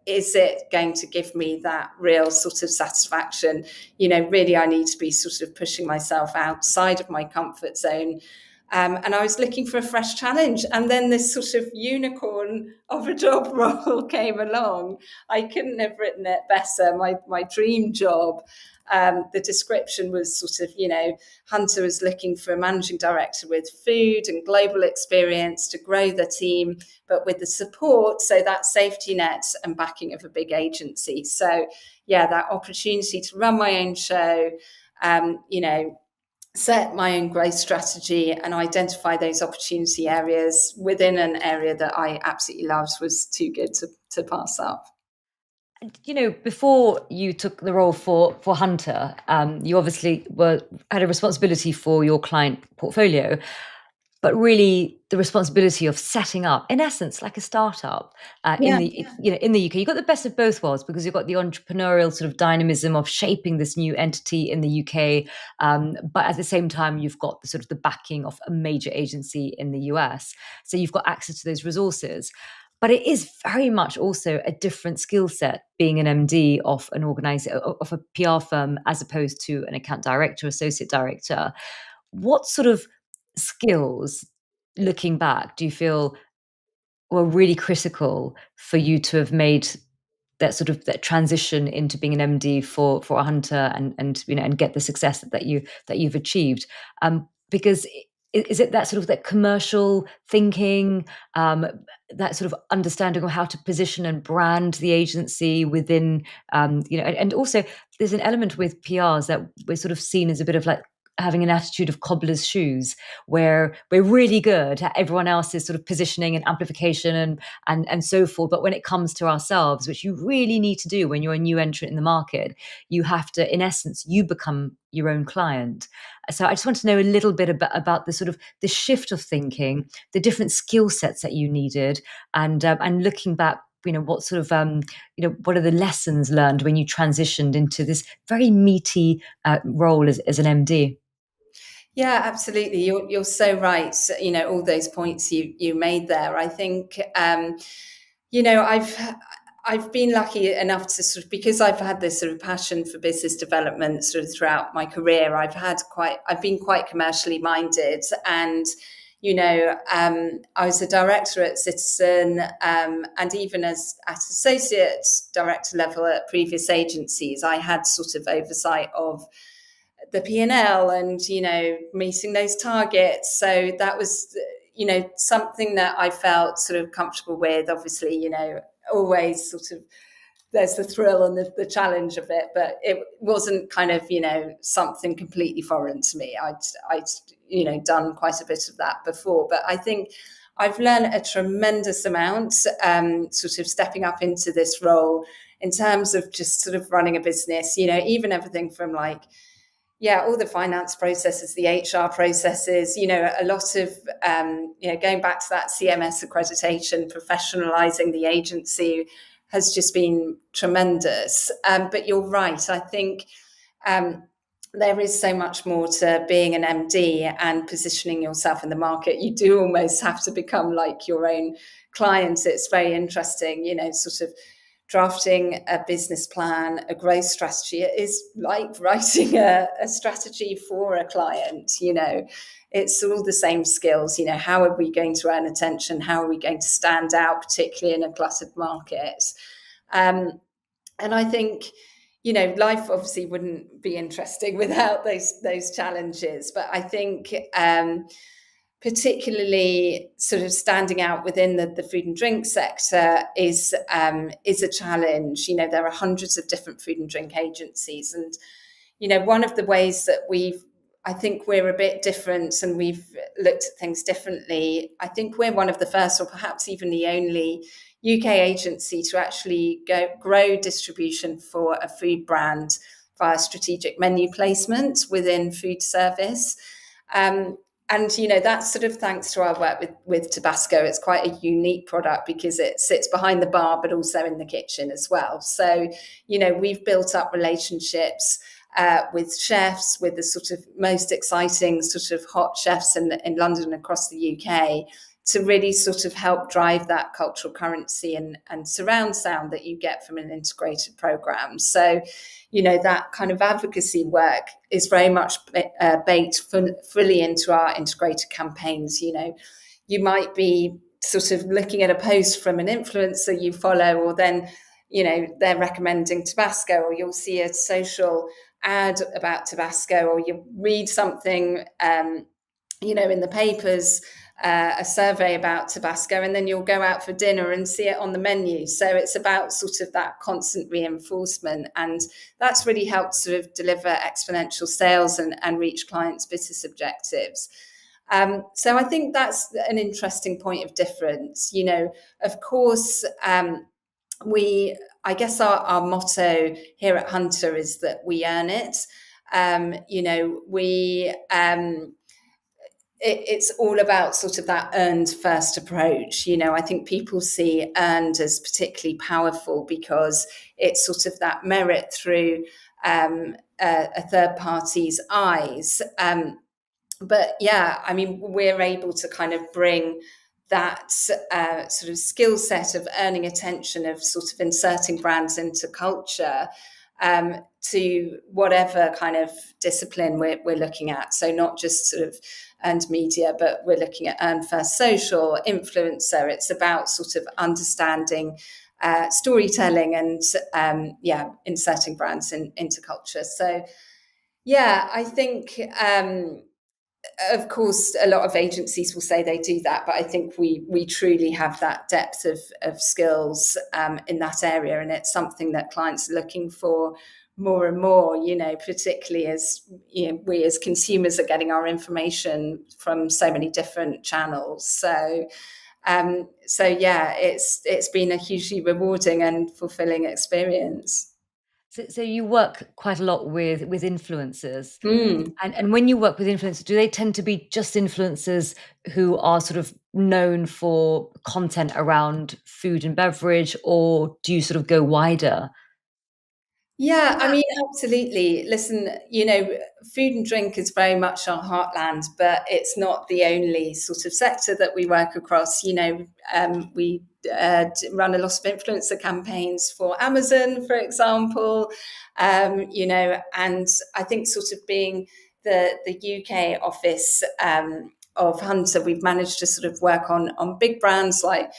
is it going to give me that real sort of satisfaction? Really, I need to be sort of pushing myself outside of my comfort zone. And I was looking for a fresh challenge. And then this sort of unicorn of a job role came along. I couldn't have written it better. My dream job. The description was sort of, Hunter was looking for a managing director with food and global experience to grow the team, but with the support, so that safety net and backing of a big agency. So, yeah, that opportunity to run my own show, set my own growth strategy and identify those opportunity areas within an area that I absolutely loved was too good to pass up. Before you took the role for Hunter, you obviously had a responsibility for your client portfolio, but really the responsibility of setting up, in essence, like a startup in the UK. You've got the best of both worlds because you've got the entrepreneurial sort of dynamism of shaping this new entity in the UK, but at the same time, you've got the sort of the backing of a major agency in the US. So you've got access to those resources. But it is very much also a different skill set being an MD of an of a PR firm as opposed to an account director, associate director. What sort of skills, looking back, do you feel were really critical for you to have made that transition into being an MD for a Hunter and get the success that you've achieved? Because is it that sort of that commercial thinking, that sort of understanding of how to position and brand the agency within, and also there's an element with PRs that we're sort of seen as a bit of like having an attitude of cobbler's shoes, where we're really good at everyone else's sort of positioning and amplification and so forth. But when it comes to ourselves, which you really need to do when you're a new entrant in the market, you have to, in essence, you become your own client. So I just want to know a little bit about the sort of the shift of thinking, the different skill sets that you needed, and looking back, what sort of what are the lessons learned when you transitioned into this very meaty role as an MD? Yeah, absolutely. You're so right. All those points you made there. I think, I've been lucky enough to sort of, because I've had this sort of passion for business development sort of throughout my career. I've been quite commercially minded, and I was a director at Citizen, and even as at associate director level at previous agencies, I had sort of oversight of the P&L and, meeting those targets. So that was, something that I felt sort of comfortable with. Obviously, always sort of there's the thrill and the challenge of it, but it wasn't kind of, something completely foreign to me. I'd, done quite a bit of that before, but I think I've learned a tremendous amount, sort of stepping up into this role in terms of just sort of running a business, even everything from like, all the finance processes, the HR processes, a lot of, going back to that CMS accreditation, professionalizing the agency has just been tremendous. But you're right. I think there is so much more to being an MD and positioning yourself in the market. You do almost have to become like your own client. It's very interesting, sort of drafting a business plan, a growth strategy. It is like writing a strategy for a client. It's all the same skills. How are we going to earn attention? How are we going to stand out, particularly in a cluttered market? And I think, life obviously wouldn't be interesting without those challenges. But I think particularly sort of standing out within the food and drink sector is a challenge. There are hundreds of different food and drink agencies, and one of the ways that I think we're a bit different and we've looked at things differently. I think we're one of the first, or perhaps even the only UK agency to actually grow distribution for a food brand via strategic menu placement within food service. And that's sort of thanks to our work with Tabasco. It's quite a unique product because it sits behind the bar, but also in the kitchen as well. So, we've built up relationships with chefs, with the sort of most exciting sort of hot chefs in London and across the UK, to really sort of help drive that cultural currency and surround sound that you get from an integrated program. So, that kind of advocacy work is very much baked fully into our integrated campaigns. You might be sort of looking at a post from an influencer you follow, or then, they're recommending Tabasco, or you'll see a social ad about Tabasco, or you read something, in the papers, a survey about Tabasco, and then you'll go out for dinner and see it on the menu. So it's about sort of that constant reinforcement, and that's really helped sort of deliver exponential sales and reach clients' business objectives. So I think that's an interesting point of difference. Of course, I guess our motto here at Hunter is that we earn it. It's all about sort of that earned first approach. I think people see earned as particularly powerful because it's sort of that merit through a third party's eyes. But we're able to kind of bring that sort of skill set of earning attention, of sort of inserting brands into culture, to whatever kind of discipline we're looking at. So not just sort of earned media, but we're looking at earned first social, influencer. It's about sort of understanding storytelling and inserting brands into culture. So I think of course a lot of agencies will say they do that, but I think we truly have that depth of skills in that area, and it's something that clients are looking for more and more, particularly as we as consumers are getting our information from so many different channels. So it's been a hugely rewarding and fulfilling experience. So you work quite a lot with influencers. Mm. And when you work with influencers, do they tend to be just influencers who are sort of known for content around food and beverage, or do you sort of go wider? Yeah, absolutely. Listen, food and drink is very much our heartland, but it's not the only sort of sector that we work across. We run a lot of influencer campaigns for Amazon, for example. And I think sort of being the UK office of Hunter, we've managed to sort of work on big brands like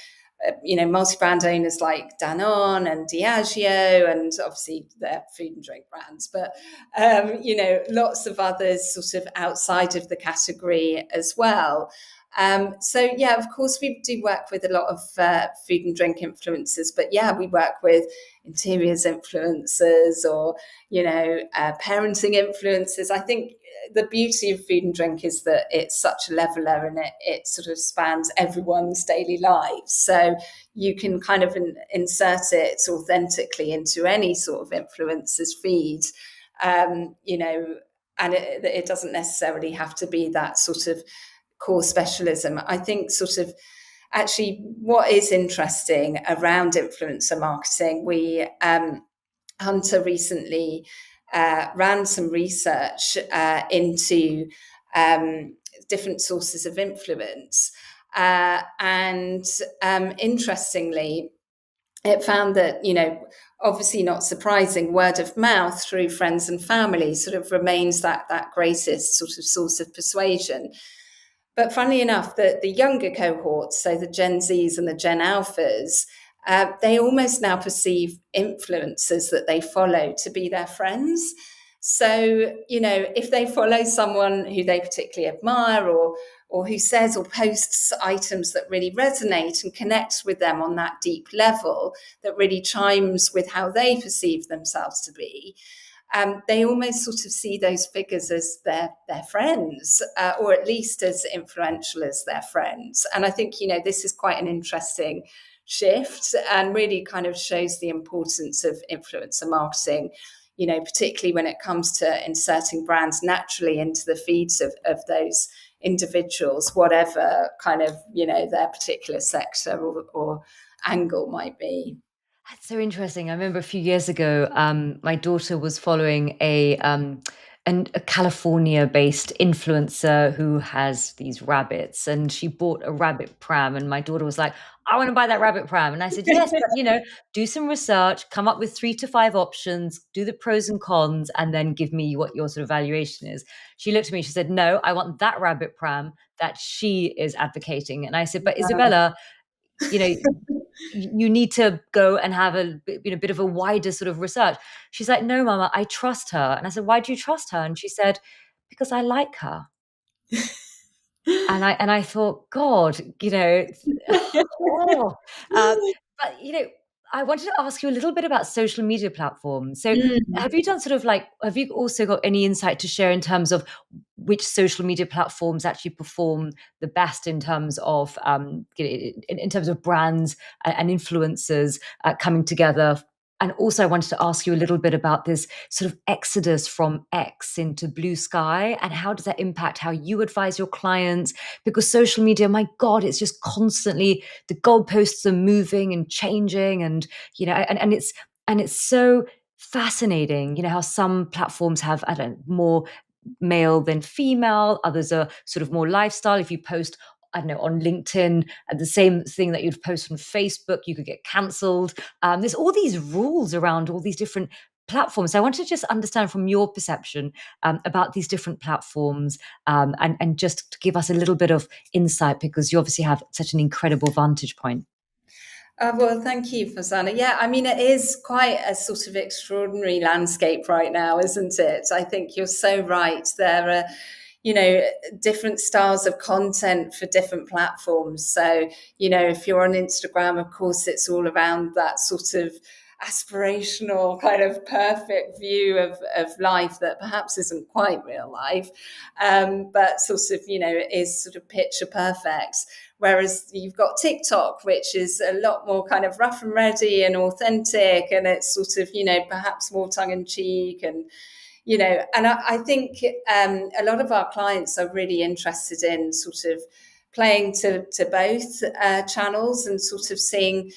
multi-brand owners like Danone and Diageo, and obviously they're food and drink brands, but lots of others sort of outside of the category as well. So yeah, of course we do work with a lot of food and drink influencers, but yeah, we work with interiors influencers or parenting influencers. I think the beauty of food and drink is that it's such a leveler, and it sort of spans everyone's daily lives. So you can kind of insert it authentically into any sort of influencer's feed, and it doesn't necessarily have to be that sort of core specialism. I think sort of actually what is interesting around influencer marketing, Hunter recently ran some research into different sources of influence. And interestingly, it found that, obviously not surprising, word of mouth through friends and family sort of remains that greatest sort of source of persuasion. But funnily enough, the younger cohorts, so the Gen Zs and the Gen Alphas, they almost now perceive influencers that they follow to be their friends. So, if they follow someone who they particularly admire, or who says or posts items that really resonate and connects with them on that deep level, that really chimes with how they perceive themselves to be, they almost sort of see those figures as their friends, or at least as influential as their friends. And I think, this is quite an interesting shift, and really kind of shows the importance of influencer marketing, particularly when it comes to inserting brands naturally into the feeds of those individuals, whatever kind of, their particular sector or angle might be. That's so interesting. I remember a few years ago, my daughter was following a California-based influencer who has these rabbits, and she bought a rabbit pram. And my daughter was like, "I want to buy that rabbit pram." And I said, "Yes, but do some research, come up with 3 to 5 options, do the pros and cons, and then give me what your sort of valuation is." She looked at me. She said, "No, I want that rabbit pram that she is advocating." And I said, "But Isabella, you know." You need to go and have a bit of a wider sort of research. She's like, "No, Mama, I trust her." And I said, "Why do you trust her?" And she said, "Because I like her." And I thought, God, oh, uh, but I wanted to ask you a little bit about social media platforms. So, Mm. have you also got any insight to share in terms of which social media platforms actually perform the best in terms of in terms of brands and influencers coming together? And also, I wanted to ask you a little bit about this sort of exodus from X into blue sky, and how does that impact how you advise your clients? Because social media, my God, it's just constantly, the goalposts are moving and changing, and it's so fascinating, how some platforms have, I don't know, more male than female, others are sort of more lifestyle. If you post, I don't know, on LinkedIn, the same thing that you'd post on Facebook, you could get cancelled. There's all these rules around all these different platforms. So I want to just understand from your perception about these different platforms, and just to give us a little bit of insight, because you obviously have such an incredible vantage point. Well, thank you, Farzana. Yeah, I mean, it is quite a sort of extraordinary landscape right now, isn't it? I think you're so right. There are, different styles of content for different platforms. So, if you're on Instagram, of course, it's all around that sort of aspirational kind of perfect view of life that perhaps isn't quite real life, but sort of, is sort of picture perfect. Whereas you've got TikTok, which is a lot more kind of rough and ready and authentic, and it's sort of, perhaps more tongue in cheek, and and I think a lot of our clients are really interested in sort of playing to both channels, and sort of seeing,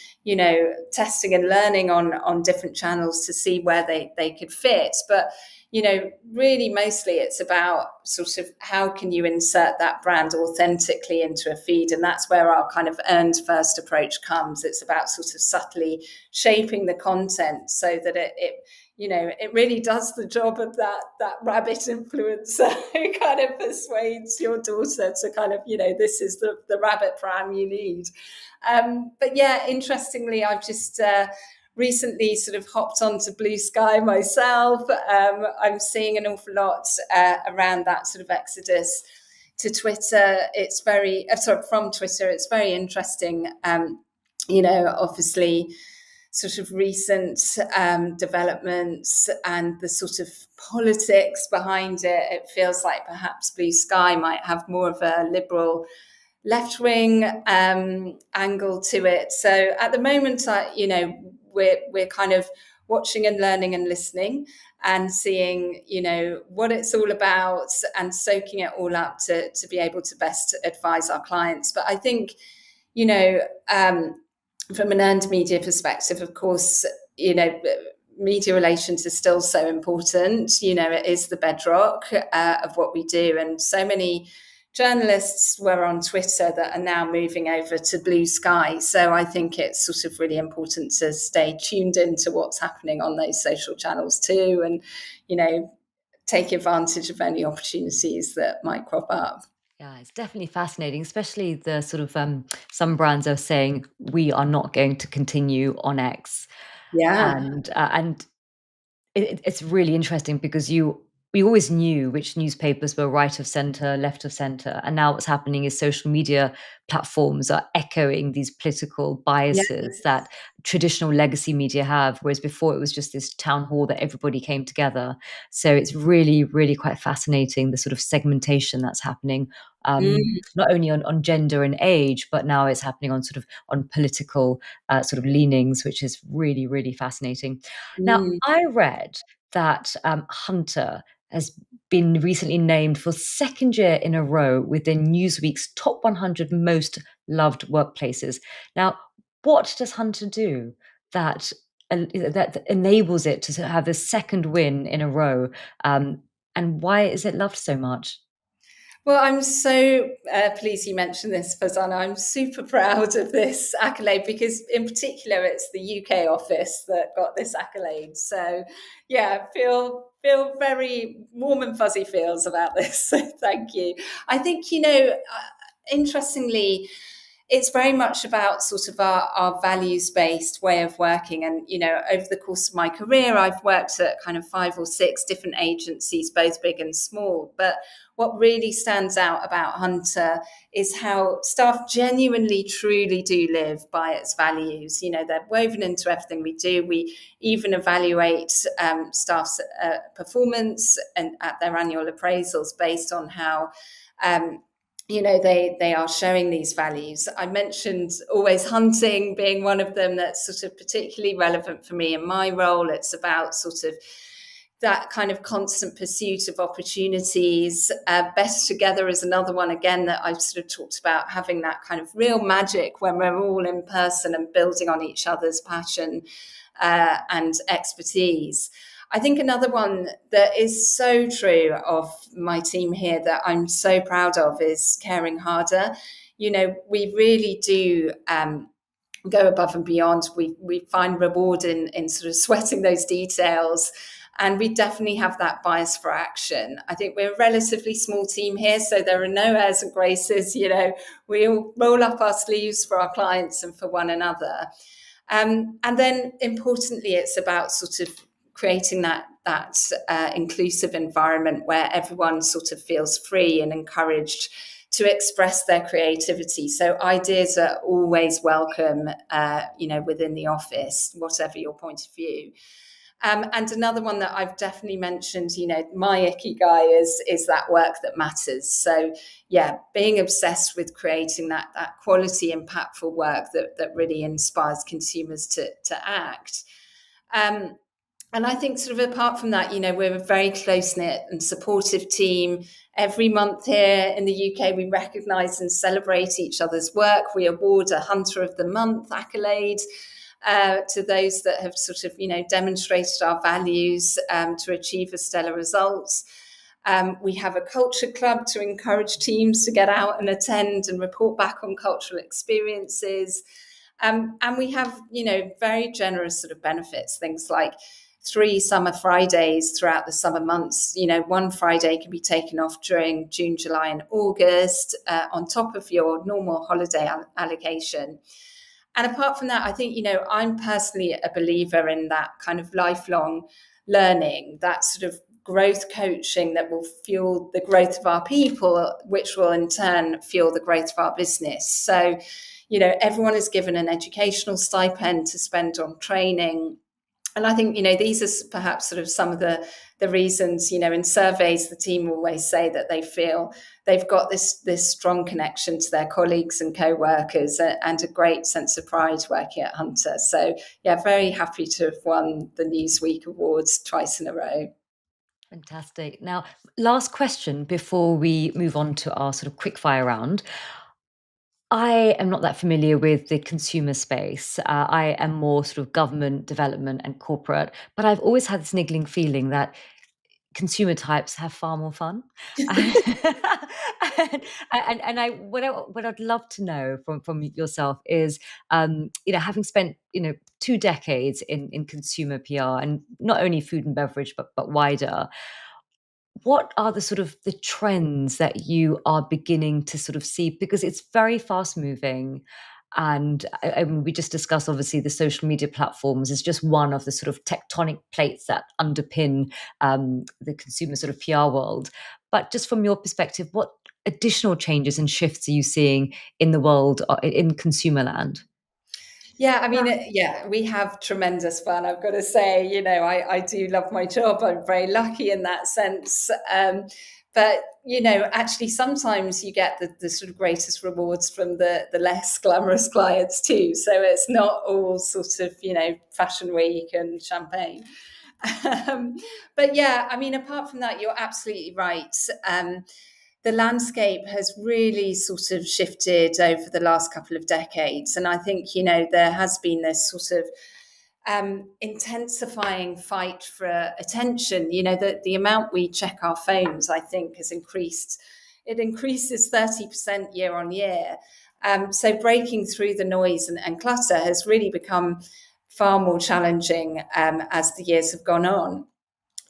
testing and learning on different channels to see where they could fit. But really mostly it's about sort of how can you insert that brand authentically into a feed, and that's where our kind of earned first approach comes. It's about sort of subtly shaping the content so that it it really does the job of that rabbit influencer who kind of persuades your daughter to kind of, this is the rabbit pram you need. But yeah, interestingly, I've just recently sort of hopped onto Blue Sky myself. I'm seeing an awful lot around that sort of exodus to Twitter. It's from Twitter. It's very interesting. Obviously, sort of recent developments and the sort of politics behind it. It feels like perhaps Blue Sky might have more of a liberal left-wing angle to it. So at the moment, we're kind of watching and learning and listening and seeing, what it's all about and soaking it all up to be able to best advise our clients. But I think, from an earned media perspective, of course, media relations is still so important. It is the bedrock of what we do. And so many journalists were on Twitter that are now moving over to Blue Sky. So I think it's sort of really important to stay tuned into what's happening on those social channels too, and, take advantage of any opportunities that might crop up. Yeah, it's definitely fascinating, especially the sort of some brands are saying we are not going to continue on X, Yeah. and it's really interesting because we always knew which newspapers were right of center, left of center, and now what's happening is social media platforms are echoing these political Yeah. biases that traditional legacy media have, whereas before it was just this town hall that everybody came together. So it's really, really quite fascinating, the sort of segmentation that's happening, Mm, not only on gender and age, but now it's happening on sort of on political sort of leanings, which is really, really fascinating. Now, mm. I read that Hunter has been recently named for second year in a row within Newsweek's top 100 most loved workplaces. Now, what does Hunter do that that enables it to have the second win in a row? And why is it loved so much? Well, I'm so pleased you mentioned this, Farzana. I'm super proud of this accolade because, in particular, it's the UK office that got this accolade. So, yeah, feel very warm and fuzzy feels about this. So, thank you. I think interestingly, it's very much about sort of our values based way of working. And, over the course of my career, I've worked at kind of 5 or 6 different agencies, both big and small. But what really stands out about Hunter is how staff genuinely, truly do live by its values. They're woven into everything we do. We even evaluate staff's performance and at their annual appraisals based on how they are showing these values. I mentioned always hunting being one of them that's sort of particularly relevant for me in my role. It's about sort of that kind of constant pursuit of opportunities. Better Together is another one, again, that I've sort of talked about, having that kind of real magic when we're all in person and building on each other's passion and expertise. I think another one that is so true of my team here that I'm so proud of is caring harder. We really do go above and beyond. We find reward in sort of sweating those details. And we definitely have that bias for action. I think we're a relatively small team here, so there are no airs and graces. We all roll up our sleeves for our clients and for one another. And then importantly, it's about sort of creating that inclusive environment where everyone sort of feels free and encouraged to express their creativity. So ideas are always welcome, within the office, whatever your point of view. And another one that I've definitely mentioned, my ikigai is that work that matters. So yeah, being obsessed with creating that quality, impactful work that really inspires consumers to act. And I think sort of apart from that, we're a very close-knit and supportive team. Every month here in the UK, we recognise and celebrate each other's work. We award a Hunter of the Month accolade to those that have sort of, demonstrated our values to achieve a stellar results. We have a culture club to encourage teams to get out and attend and report back on cultural experiences. And we have, very generous sort of benefits, things like 3 summer Fridays throughout the summer months. One Friday can be taken off during June, July, and August, on top of your normal holiday allocation. And apart from that, I think, I'm personally a believer in that kind of lifelong learning, that sort of growth coaching that will fuel the growth of our people, which will in turn fuel the growth of our business. So, everyone is given an educational stipend to spend on training. And I think, these are perhaps sort of some of the reasons, in surveys, the team always say that they feel they've got this strong connection to their colleagues and co-workers, and a great sense of pride working at Hunter. So, yeah, very happy to have won the Newsweek Awards twice in a row. Fantastic. Now, last question before we move on to our sort of quick fire round. I am not that familiar with the consumer space. I am more sort of government, development, and corporate, but I've always had this niggling feeling that consumer types have far more fun. And what I'd love to know from yourself is, having spent, 2 decades in consumer PR, and not only food and beverage, but wider, what are the sort of the trends that you are beginning to sort of see? Because it's very fast moving. And we just discussed, obviously, the social media platforms is just one of the sort of tectonic plates that underpin the consumer sort of PR world. But just from your perspective, what additional changes and shifts are you seeing in the world, in consumer land? Yeah, I mean, we have tremendous fun. I've got to say, I do love my job. I'm very lucky in that sense. But, actually, sometimes you get the sort of greatest rewards from the less glamorous clients too. So it's not all sort of, fashion week and champagne. Um, but yeah, I mean, apart from that, you're absolutely right. The landscape has really sort of shifted over the last couple of decades. And I think, there has been this sort of intensifying fight for attention. The amount we check our phones, I think, has increased. It increases 30% year on year. So breaking through the noise and clutter has really become far more challenging as the years have gone on.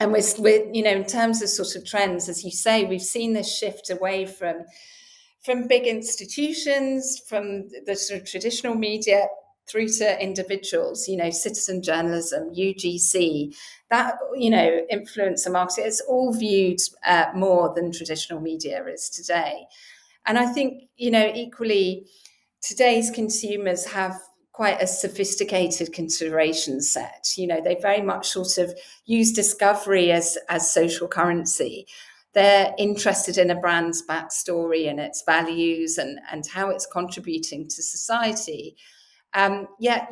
And we're, in terms of sort of trends, as you say, we've seen this shift away from big institutions, from the sort of traditional media through to individuals, citizen journalism, UGC, that, influencer marketing, it's all viewed more than traditional media is today. And I think, equally, today's consumers have quite a sophisticated consideration set. They very much sort of use discovery as social currency. They're interested in a brand's backstory and its values and how it's contributing to society. Yet,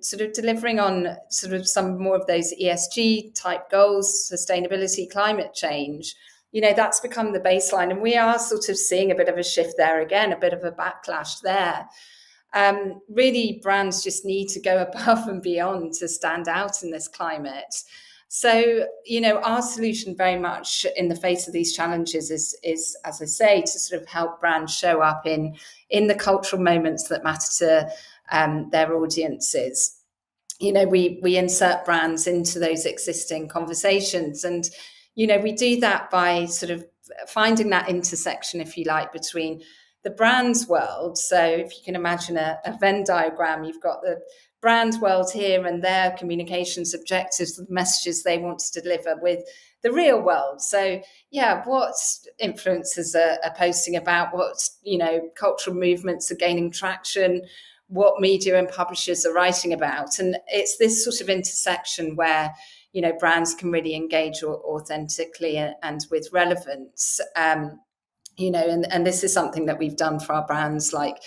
sort of delivering on sort of some more of those ESG type goals, sustainability, climate change, that's become the baseline. And we are sort of seeing a bit of a shift there again, a bit of a backlash there. Really, brands just need to go above and beyond to stand out in this climate. So, our solution very much in the face of these challenges is, as I say, to sort of help brands show up in the cultural moments that matter to their audiences. We insert brands into those existing conversations, and we do that by sort of finding that intersection, if you like, between the brand's world. So if you can imagine a Venn diagram, you've got the brand world here and their communications objectives, the messages they want to deliver, with the real world. So yeah, what influencers are posting about, what cultural movements are gaining traction, what media and publishers are writing about. And it's this sort of intersection where brands can really engage authentically and with relevance. And this is something that we've done for our brands like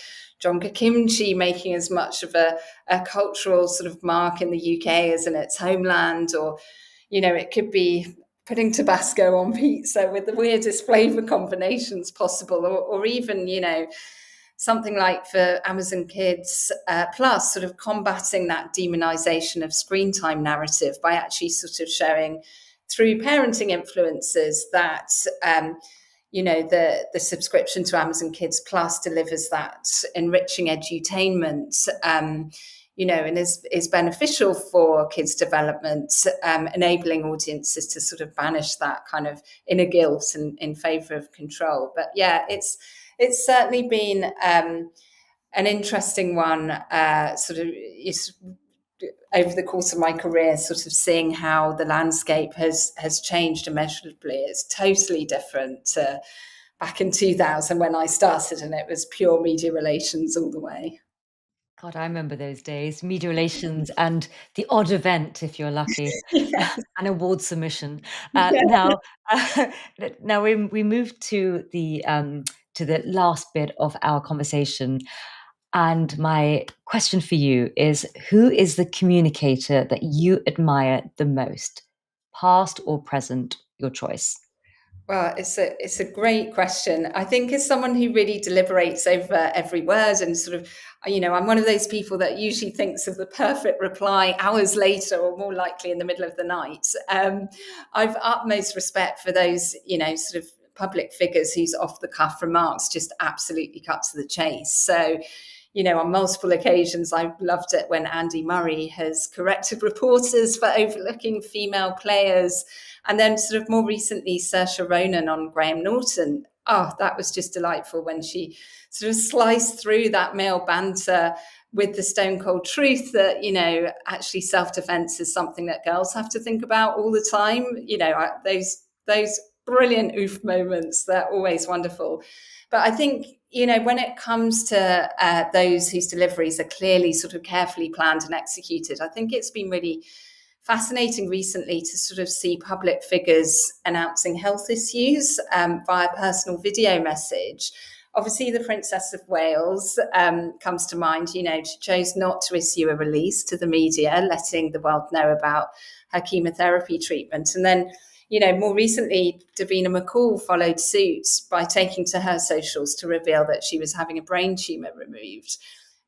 Jonga Kimchi, making as much of a cultural sort of mark in the UK as in its homeland, or, it could be putting Tabasco on pizza with the weirdest flavor combinations possible, or even, something like for Amazon Kids Plus, sort of combating that demonization of screen time narrative by actually sort of showing through parenting influencers that, the subscription to Amazon Kids Plus delivers that enriching edutainment. and is beneficial for kids' development, enabling audiences to sort of banish that kind of inner guilt in favour of control. But yeah, it's certainly been an interesting one. Sort of, it's over the course of my career, sort of seeing how the landscape has changed immeasurably. It's totally different to back in 2000 when I started, and it was pure media relations all the way. God, I remember those days, media relations and the odd event, if you're lucky, Yeah. an award submission. Yeah. Now, now we move to the last bit of our conversation, and my question for you is: who is the communicator that you admire the most, past or present? Your choice. Well, it's a great question. I think as someone who really deliberates over every word and sort of, I'm one of those people that usually thinks of the perfect reply hours later or more likely in the middle of the night. I've utmost respect for those, sort of public figures whose off the cuff remarks just absolutely cut to the chase. So, on multiple occasions, I've loved it when Andy Murray has corrected reporters for overlooking female players. And then, sort of more recently, Saoirse Ronan on Graham Norton. Oh, that was just delightful when she sort of sliced through that male banter with the stone cold truth that, actually self defense is something that girls have to think about all the time. Those brilliant oof moments, they're always wonderful. But I think, when it comes to those whose deliveries are clearly sort of carefully planned and executed, I think it's been really fascinating recently to sort of see public figures announcing health issues via personal video message. Obviously, the Princess of Wales comes to mind. She chose not to issue a release to the media, letting the world know about her chemotherapy treatment. And then, more recently, Davina McCall followed suit by taking to her socials to reveal that she was having a brain tumour removed.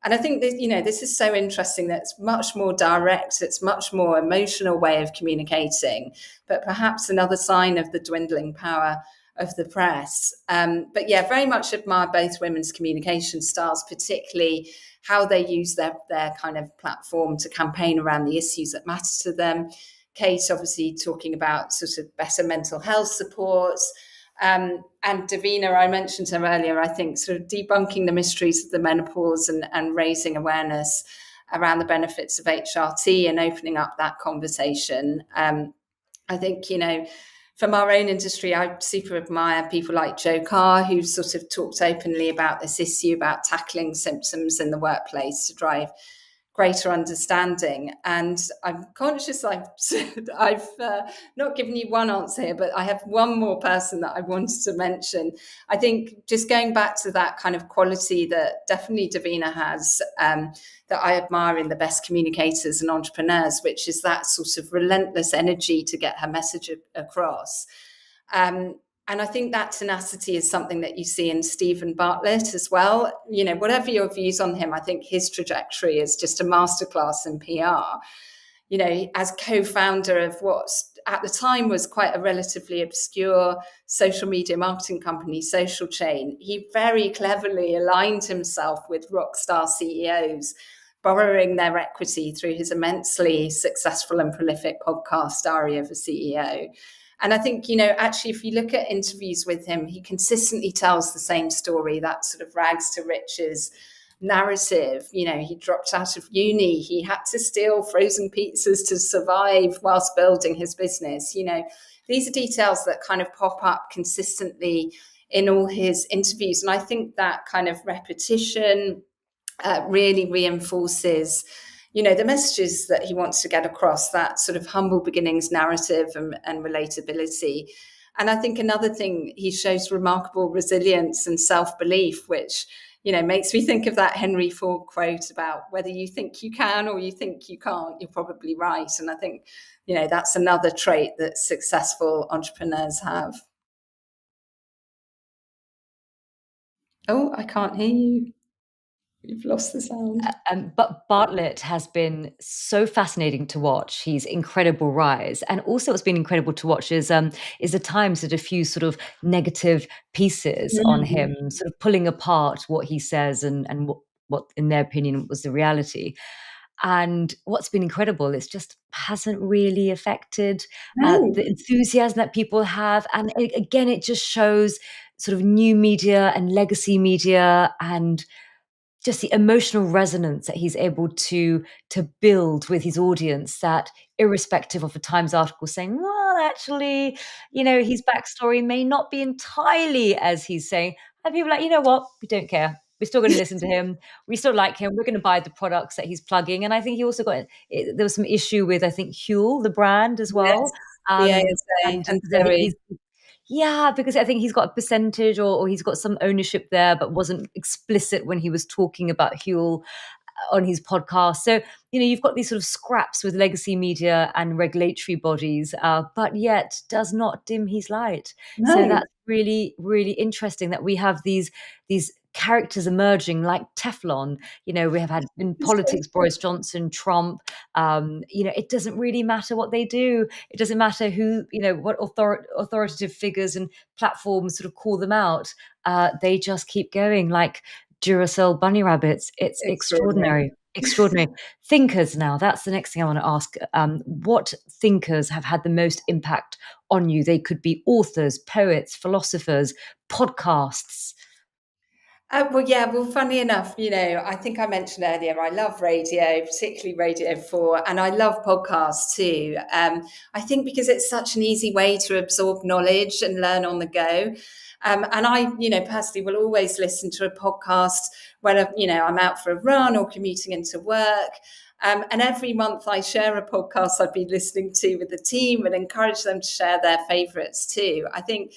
And I think that, this is so interesting that it's much more direct, it's much more emotional way of communicating, but perhaps another sign of the dwindling power of the press. But yeah, very much admire both women's communication styles, particularly how they use their kind of platform to campaign around the issues that matter to them. Kate obviously talking about sort of better mental health supports. And Davina, I mentioned her earlier, I think sort of debunking the mysteries of the menopause and raising awareness around the benefits of HRT and opening up that conversation. I think, from our own industry, I super admire people like Jo Carr, who sort of talked openly about this issue, about tackling symptoms in the workplace to drive greater understanding. And I'm conscious I've not given you one answer here, but I have one more person that I wanted to mention. I think just going back to that kind of quality that definitely Davina has, that I admire in the best communicators and entrepreneurs, which is that sort of relentless energy to get her message across. And I think that tenacity is something that you see in Stephen Bartlett as well. Whatever your views on him, I think his trajectory is just a masterclass in PR. As co-founder of what at the time was quite a relatively obscure social media marketing company, Social Chain, he very cleverly aligned himself with rock star CEOs, borrowing their equity through his immensely successful and prolific podcast, Diary of a CEO. And I think, actually, if you look at interviews with him, he consistently tells the same story, that sort of rags to riches narrative. He dropped out of uni. He had to steal frozen pizzas to survive whilst building his business. These are details that kind of pop up consistently in all his interviews. And I think that kind of repetition really reinforces the messages that he wants to get across, that sort of humble beginnings narrative and relatability. And I think another thing, he shows remarkable resilience and self-belief, which, makes me think of that Henry Ford quote about whether you think you can or you think you can't, you're probably right. And I think, that's another trait that successful entrepreneurs have. Oh, I can't hear you. You've lost the sound. But Bartlett has been so fascinating to watch. His incredible rise, and also what's been incredible to watch is the Times did a few sort of negative pieces on him, sort of pulling apart what he says and what in their opinion was the reality. And what's been incredible, it's just hasn't really affected No, the enthusiasm that people have. And again, it just shows sort of new media and legacy media and just the emotional resonance that he's able to build with his audience, that irrespective of a Times article saying, well, actually, his backstory may not be entirely as he's saying, and people are like, you know what, we don't care, we're still going to listen to him, we still like him, we're going to buy the products that he's plugging. And I think he also there was some issue with, I think, Huel the brand as yes, well. the um ASA and and because I think Zoe. he's, yeah, because I think he's got a percentage, or he's got some ownership there, but wasn't explicit when he was talking about Huel on his podcast. So, you've got these sort of scraps with legacy media and regulatory bodies, but yet does not dim his light. So No, that's really, really interesting that we have these characters emerging like Teflon. We have had in it's so politics Boris Johnson, Trump. It doesn't really matter what they do. It doesn't matter who, what authoritative figures and platforms sort of call them out. They just keep going like Duracell bunny rabbits. It's extraordinary. extraordinary. Extraordinary. Thinkers now, that's the next thing I want to ask. What thinkers have had the most impact on you? They could be authors, poets, philosophers, podcasts. Well, yeah, well, funny enough, I think I mentioned earlier, I love radio, particularly Radio 4, and I love podcasts too. I think because it's such an easy way to absorb knowledge and learn on the go. And I, personally will always listen to a podcast when, I'm out for a run or commuting into work. And every month I share a podcast I've been listening to with the team and encourage them to share their favourites too. I think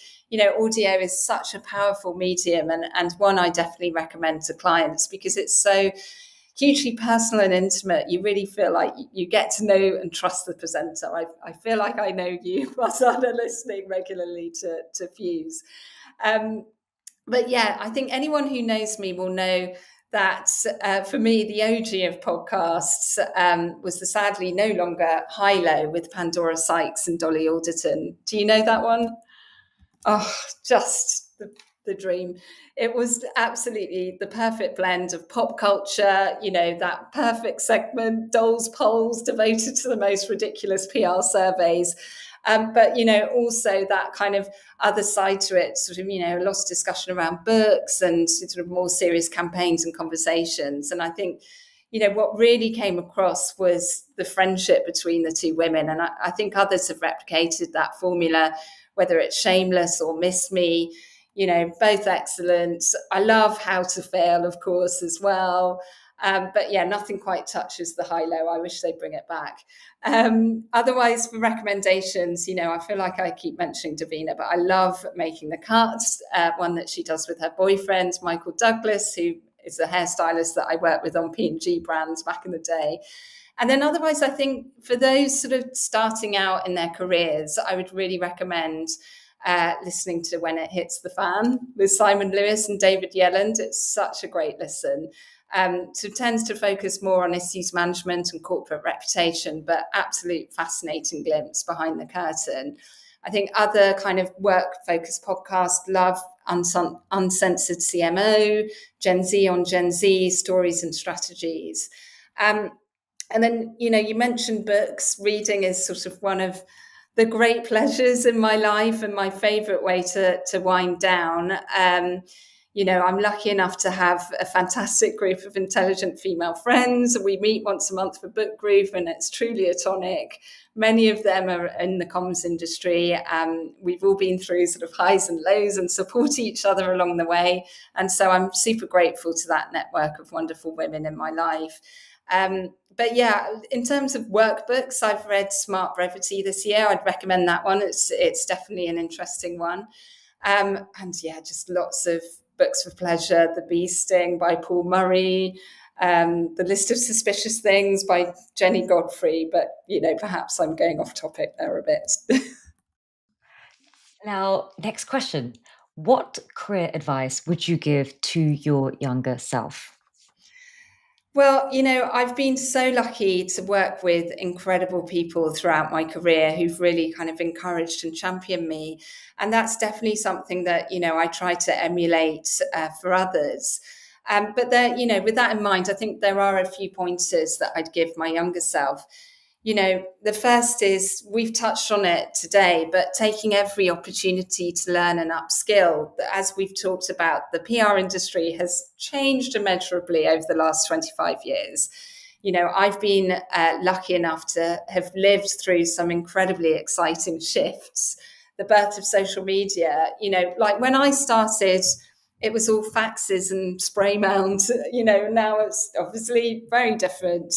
audio is such a powerful medium, and one I definitely recommend to clients because it's so hugely personal and intimate. You really feel like you get to know and trust the presenter. I feel like I know you, Farzana, listening regularly to Fuse. Um, but yeah, I think anyone who knows me will know that for me, the OG of podcasts was the sadly no longer High Low with Pandora Sykes and Dolly Alderton. Do you know that one? Oh, just the dream. It was absolutely the perfect blend of pop culture, that perfect segment, Doll's polls devoted to the most ridiculous PR surveys. But, also that kind of other side to it, sort of, a lot of discussion around books and sort of more serious campaigns and conversations. And I think, what really came across was the friendship between the two women. And I think others have replicated that formula, whether it's Shameless or Miss Me, both excellent. I love How to Fail, of course, as well. But yeah, nothing quite touches the High Low. I wish they'd bring it back. Otherwise, for recommendations, I feel like I keep mentioning Davina, but I love Making the Cut, one that she does with her boyfriend, Michael Douglas, who is a hairstylist that I worked with on P&G brands back in the day. And then otherwise, I think for those sort of starting out in their careers, I would really recommend listening to When It Hits the Fan with Simon Lewis and David Yelland. It's such a great listen. So tends to focus more on issues management and corporate reputation, but absolute fascinating glimpse behind the curtain. I think other kind of work-focused podcasts, love Uncensored CMO, Gen Z on Gen Z, Stories and Strategies. And then, you mentioned books. Reading is sort of one of the great pleasures in my life and my favorite way to wind down. I'm lucky enough to have a fantastic group of intelligent female friends. We meet once a month for book group, and it's truly a tonic. Many of them are in the comms industry. We've all been through sort of highs and lows and support each other along the way. And so I'm super grateful to that network of wonderful women in my life. But yeah, in terms of workbooks, I've read Smart Brevity this year. I'd recommend that one. It's definitely an interesting one. And yeah, just lots of books for pleasure. The Bee Sting by Paul Murray, The List of Suspicious Things by Jenny Godfrey. But, perhaps I'm going off topic there a bit. Now, next question. What career advice would you give to your younger self? Well, I've been so lucky to work with incredible people throughout my career who've really kind of encouraged and championed me. And that's definitely something that, I try to emulate for others. But there, with that in mind, I think there are a few pointers that I'd give my younger self. The first is we've touched on it today, but taking every opportunity to learn and upskill. As we've talked about, the PR industry has changed immeasurably over the last 25 years. I've been lucky enough to have lived through some incredibly exciting shifts. The birth of social media, like when I started, it was all faxes and spray mounds. Now it's obviously very different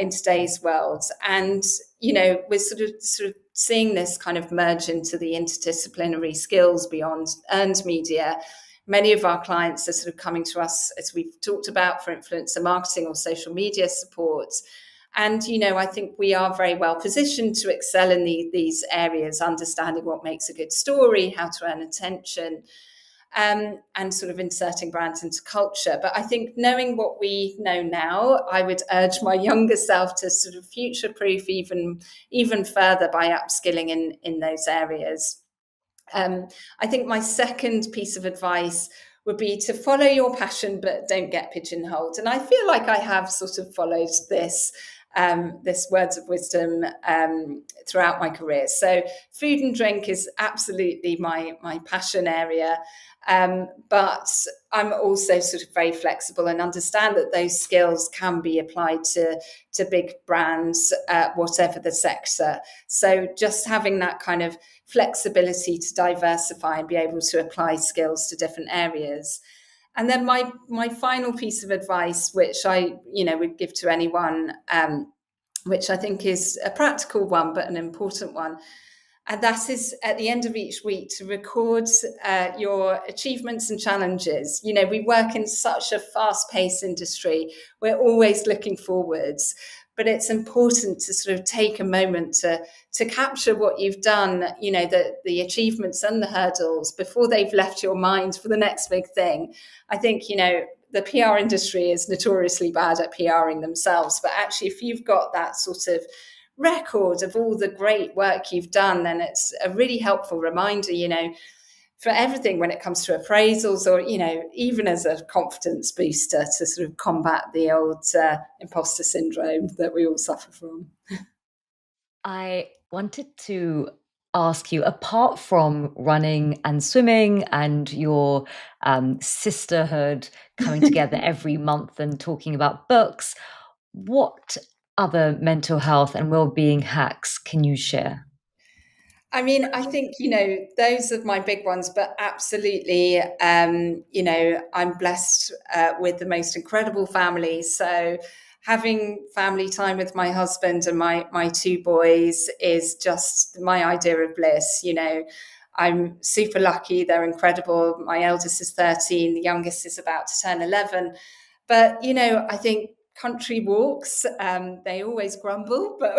in today's world. And, we're sort of seeing this kind of merge into the interdisciplinary skills beyond earned media. Many of our clients are sort of coming to us, as we've talked about, for influencer marketing or social media support. And, I think we are very well positioned to excel in these areas, understanding what makes a good story, how to earn attention, and sort of inserting brands into culture. But I think knowing what we know now, I would urge my younger self to sort of future-proof even further by upskilling in those areas. I think my second piece of advice would be to follow your passion, but don't get pigeonholed. And I feel like I have sort of followed this words of wisdom throughout my career. So food and drink is absolutely my passion area. But I'm also sort of very flexible and understand that those skills can be applied to big brands, whatever the sector. So just having that kind of flexibility to diversify and be able to apply skills to different areas. And then my final piece of advice, which I would give to anyone, which I think is a practical one but an important one, and that is at the end of each week to record your achievements and challenges. We work in such a fast-paced industry. We're always looking forwards. But it's important to sort of take a moment to capture what you've done, the achievements and the hurdles before they've left your mind for the next big thing. I think, the PR industry is notoriously bad at PRing themselves. But actually, if you've got that sort of record of all the great work you've done, then it's a really helpful reminder, for everything when it comes to appraisals or, even as a confidence booster to sort of combat the old imposter syndrome that we all suffer from. I wanted to ask you, apart from running and swimming and your sisterhood coming together every month and talking about books, what other mental health and well-being hacks can you share? I mean, I think, those are my big ones, but absolutely, I'm blessed with the most incredible family. So having family time with my husband and my two boys is just my idea of bliss. I'm super lucky. They're incredible. My eldest is 13. The youngest is about to turn 11. But, I think country walks, they always grumble, but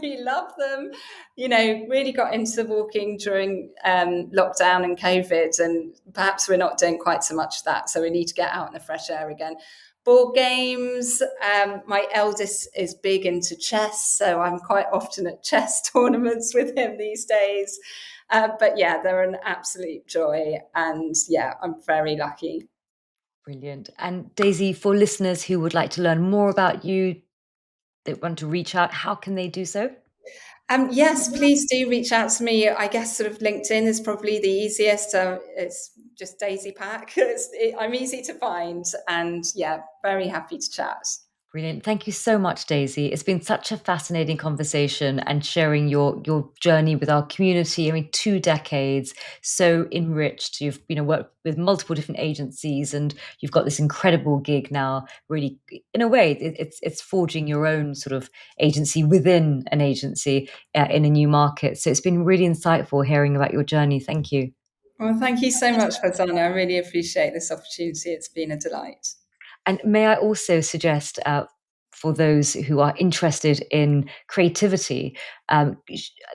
we love them. Really got into walking during lockdown and COVID, and perhaps we're not doing quite so much of that. So we need to get out in the fresh air again. Board games. My eldest is big into chess, so I'm quite often at chess tournaments with him these days. But yeah, they're an absolute joy. And yeah, I'm very lucky. Brilliant. And Daisy, for listeners who would like to learn more about you, they want to reach out, how can they do so? Yes, please do reach out to me. I guess sort of LinkedIn is probably the easiest. It's just Daisy Pack. I'm easy to find, and yeah, very happy to chat. Brilliant. Thank you so much, Daisy. It's been such a fascinating conversation and sharing your journey with our community. I mean, 2 decades, so enriched. You've worked with multiple different agencies, and you've got this incredible gig now. Really, in a way, it's forging your own sort of agency within an agency in a new market. So it's been really insightful hearing about your journey. Thank you. Well, thank you so much, Farzana. I really appreciate this opportunity. It's been a delight. And may I also suggest for those who are interested in creativity,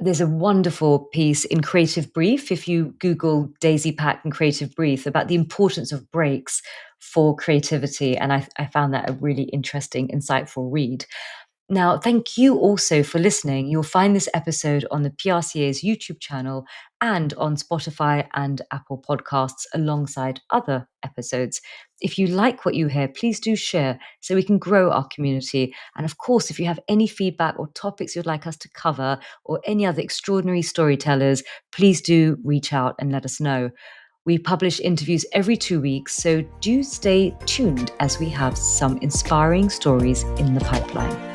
there's a wonderful piece in Creative Brief, if you Google Daisy Pack and Creative Brief, about the importance of breaks for creativity. And I found that a really interesting, insightful read. Now, thank you also for listening. You'll find this episode on the PRCA's YouTube channel and on Spotify and Apple Podcasts alongside other episodes. If you like what you hear, please do share so we can grow our community. And of course, if you have any feedback or topics you'd like us to cover or any other extraordinary storytellers, please do reach out and let us know. We publish interviews every 2 weeks, so do stay tuned as we have some inspiring stories in the pipeline.